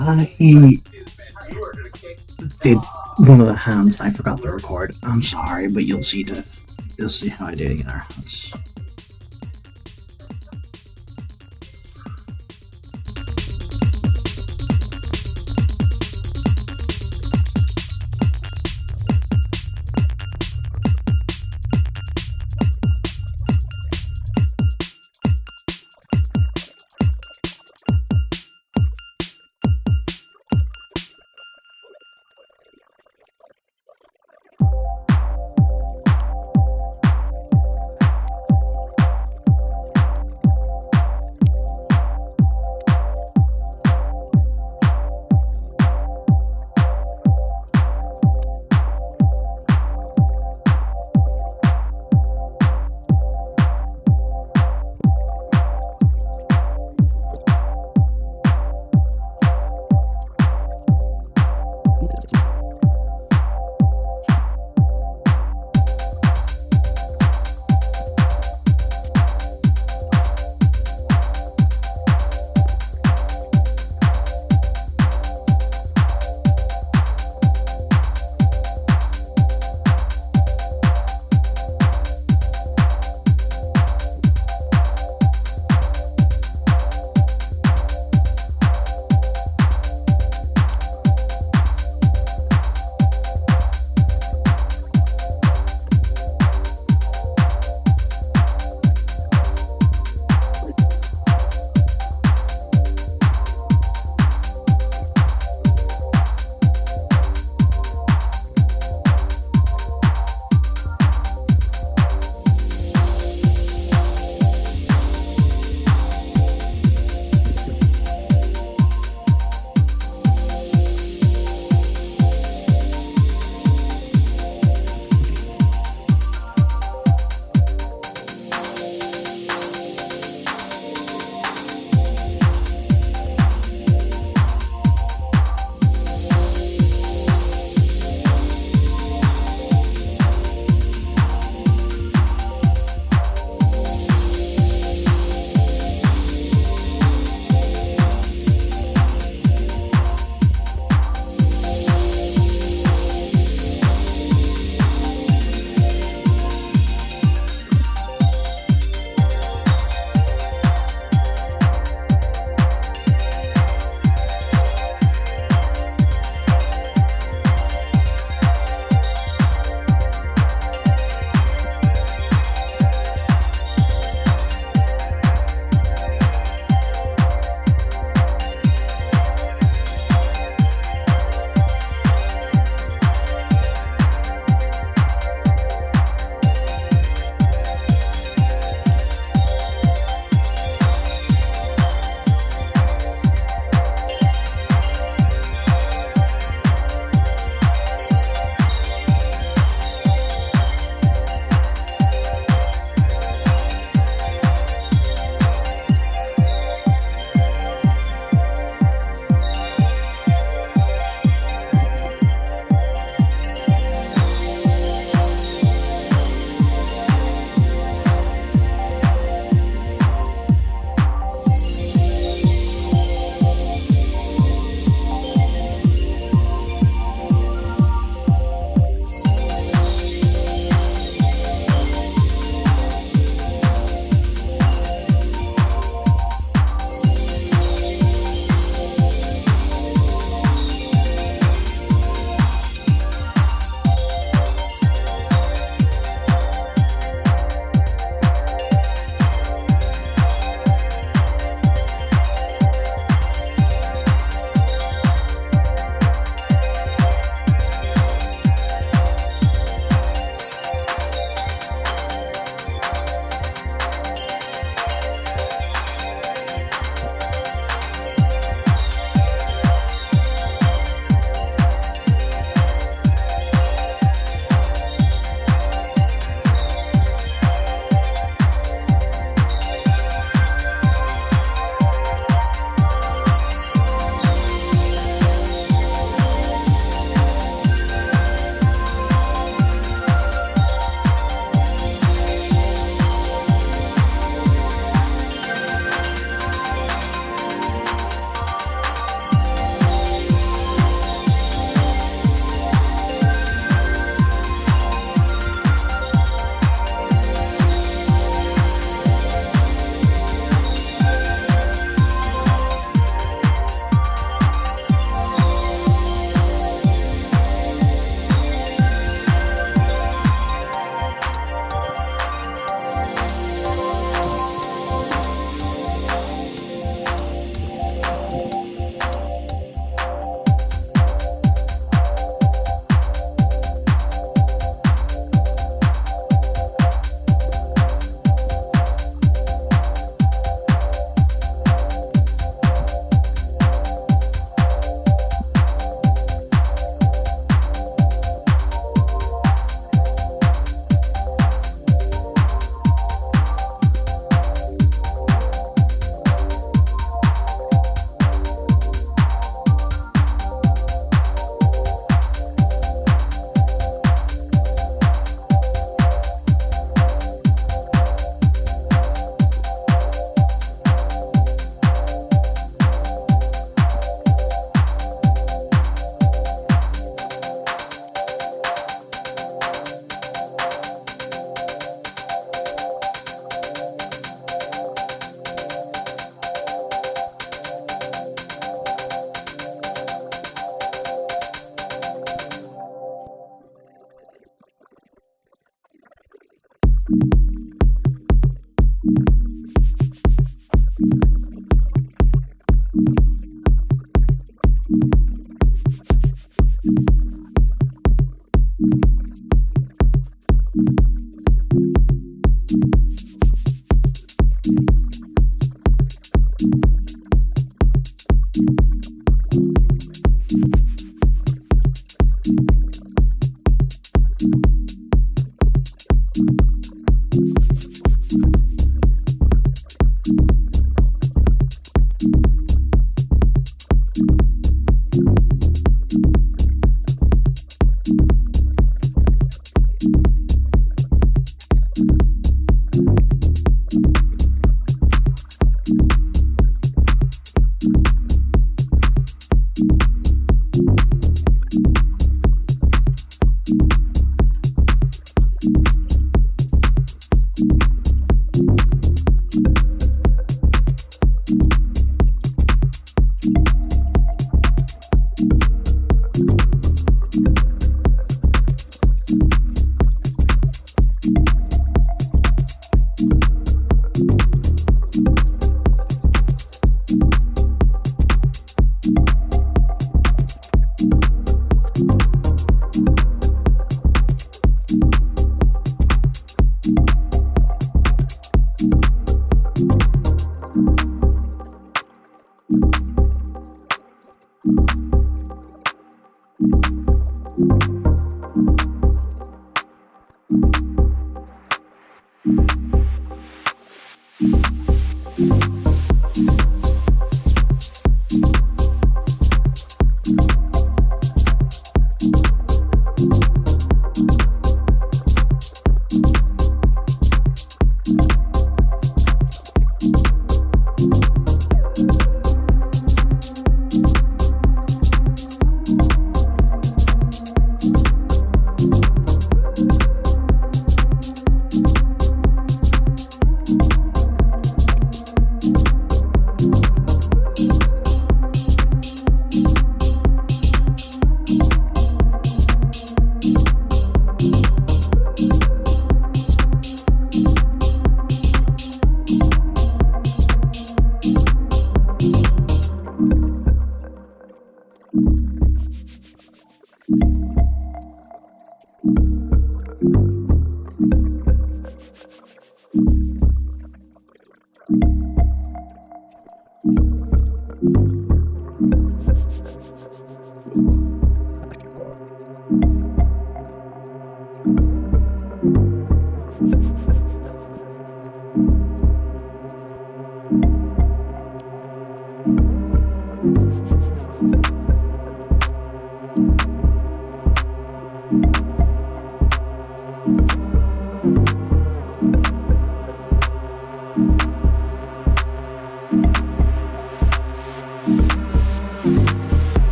I did one of the hands and I forgot to record. I'm sorry, but you'll see how I do it there.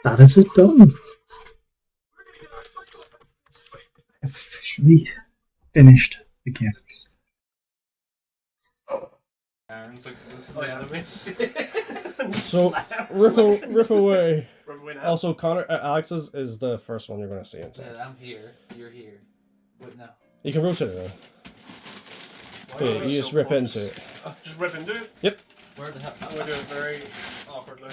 That is it done. I've officially finished the gifts. Aaron's like, this is the animation. So rip away. Rip away now. Also, Connor, Alex's is the first one you're going to see inside. I'm here. You're here. Wait, no. You can rotate it now. Why Yeah, are we you just so rip close? into it. Just rip into it? Yep. Where the hell? We do it very awkwardly.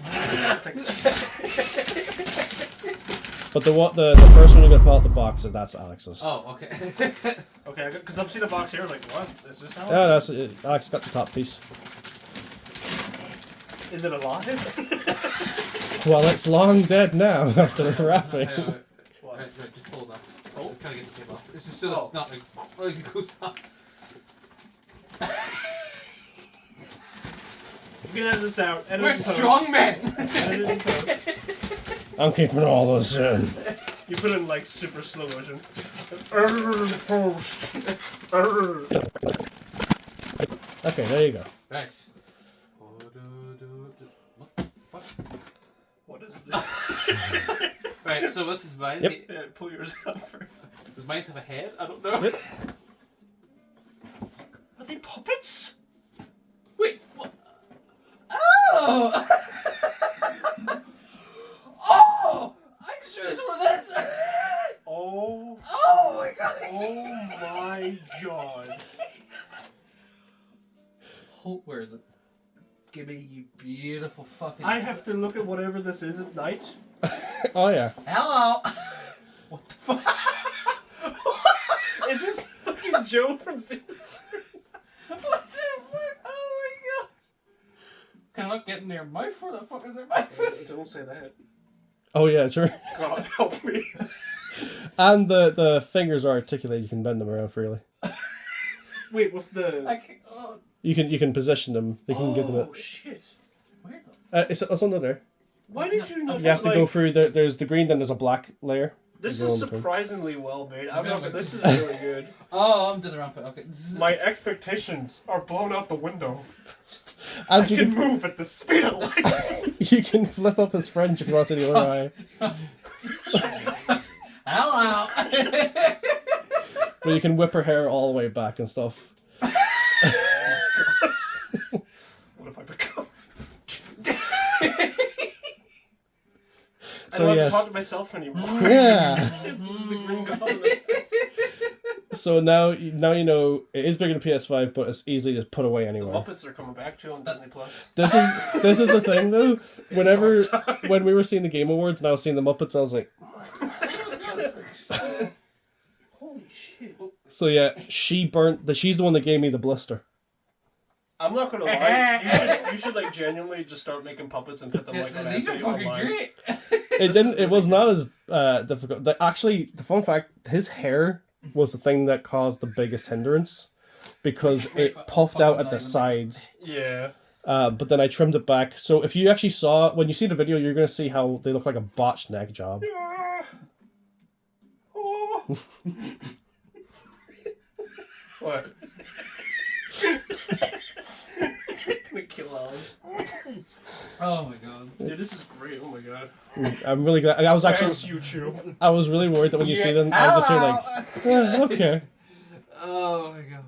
It's like, But the first one you're going to pull out the box is that's Alex's. Oh, okay. okay, because I'm seeing the box here, like, what? Is this how? Yeah, that's it. Alex got the top piece. Is it alive? Well, it's long dead now after the wrapping. What? Right, just pull it off. Oh. Just kind of get the tape off. It's just so it's not like it goes off. You can edit this out. Edit We're it in post. strong men! Edit it in post. I'm keeping all this in. You put it in like super slow motion. Post. Okay, there you go. Right. What the fuck? What is this? Right, so this is mine. Yep. Yeah, pull yours out first. Does mine have a head? I don't know. Yep. Are they puppets? Wait, what? Oh! Oh! I just realized what it is! Oh. Oh my god! Oh my god. Oh, where is it? Give me you beautiful fucking. I have to look at whatever this is at night. Oh yeah. Hello! What the fuck? Is this fucking Joe from Simpsons? What the fuck? Oh my god! Can I not get near my mouth? Where the fuck is it? My Don't say that. Oh yeah, sure. God help me. And the fingers are articulated. You can bend them around freely. Wait, with the. I can't. Oh, You can position them. You can give them Oh a. shit! where the? It's under there. Why did you not? You have to like, go through. There's the green, then there's a black layer. This You go is in between. surprisingly well made. I'm Yeah, not, but- this is really good. Oh, I'm doing the wrong foot. Okay. My expectations are blown out the window. And I you can can move at the speed of light. you can flip up his French if you want to see the other eye. Hello! But you can whip her hair all the way back and stuff. What have I become? I So don't have yes. to talk to myself anymore. Yeah. This is the Green Goblin. So now you know it is bigger than PS5, but it's easy to put away The anywhere. Muppets are coming back too on Disney Plus. This is the thing though. Whenever time. when we were seeing the Game Awards and I was seeing the Muppets, I was like, Holy shit! so yeah, she's the one that gave me the blister. I'm not gonna lie. You should like genuinely just start making puppets and put them like on These are Etsy fucking online. great! It was not as difficult. Actually, the fun fact, his hair was the thing that caused the biggest hindrance because it puffed out at the sides. Yeah. But then I trimmed it back. So if you actually saw, when you see the video, you're going to see how they look like a botched neck job. Oh. What? We kill Alex. Oh my god. Dude, this is great. Oh my god. I'm really glad. I was Thanks, YouTube. really worried that when you see them, I was just here like, yeah, okay. Oh my god.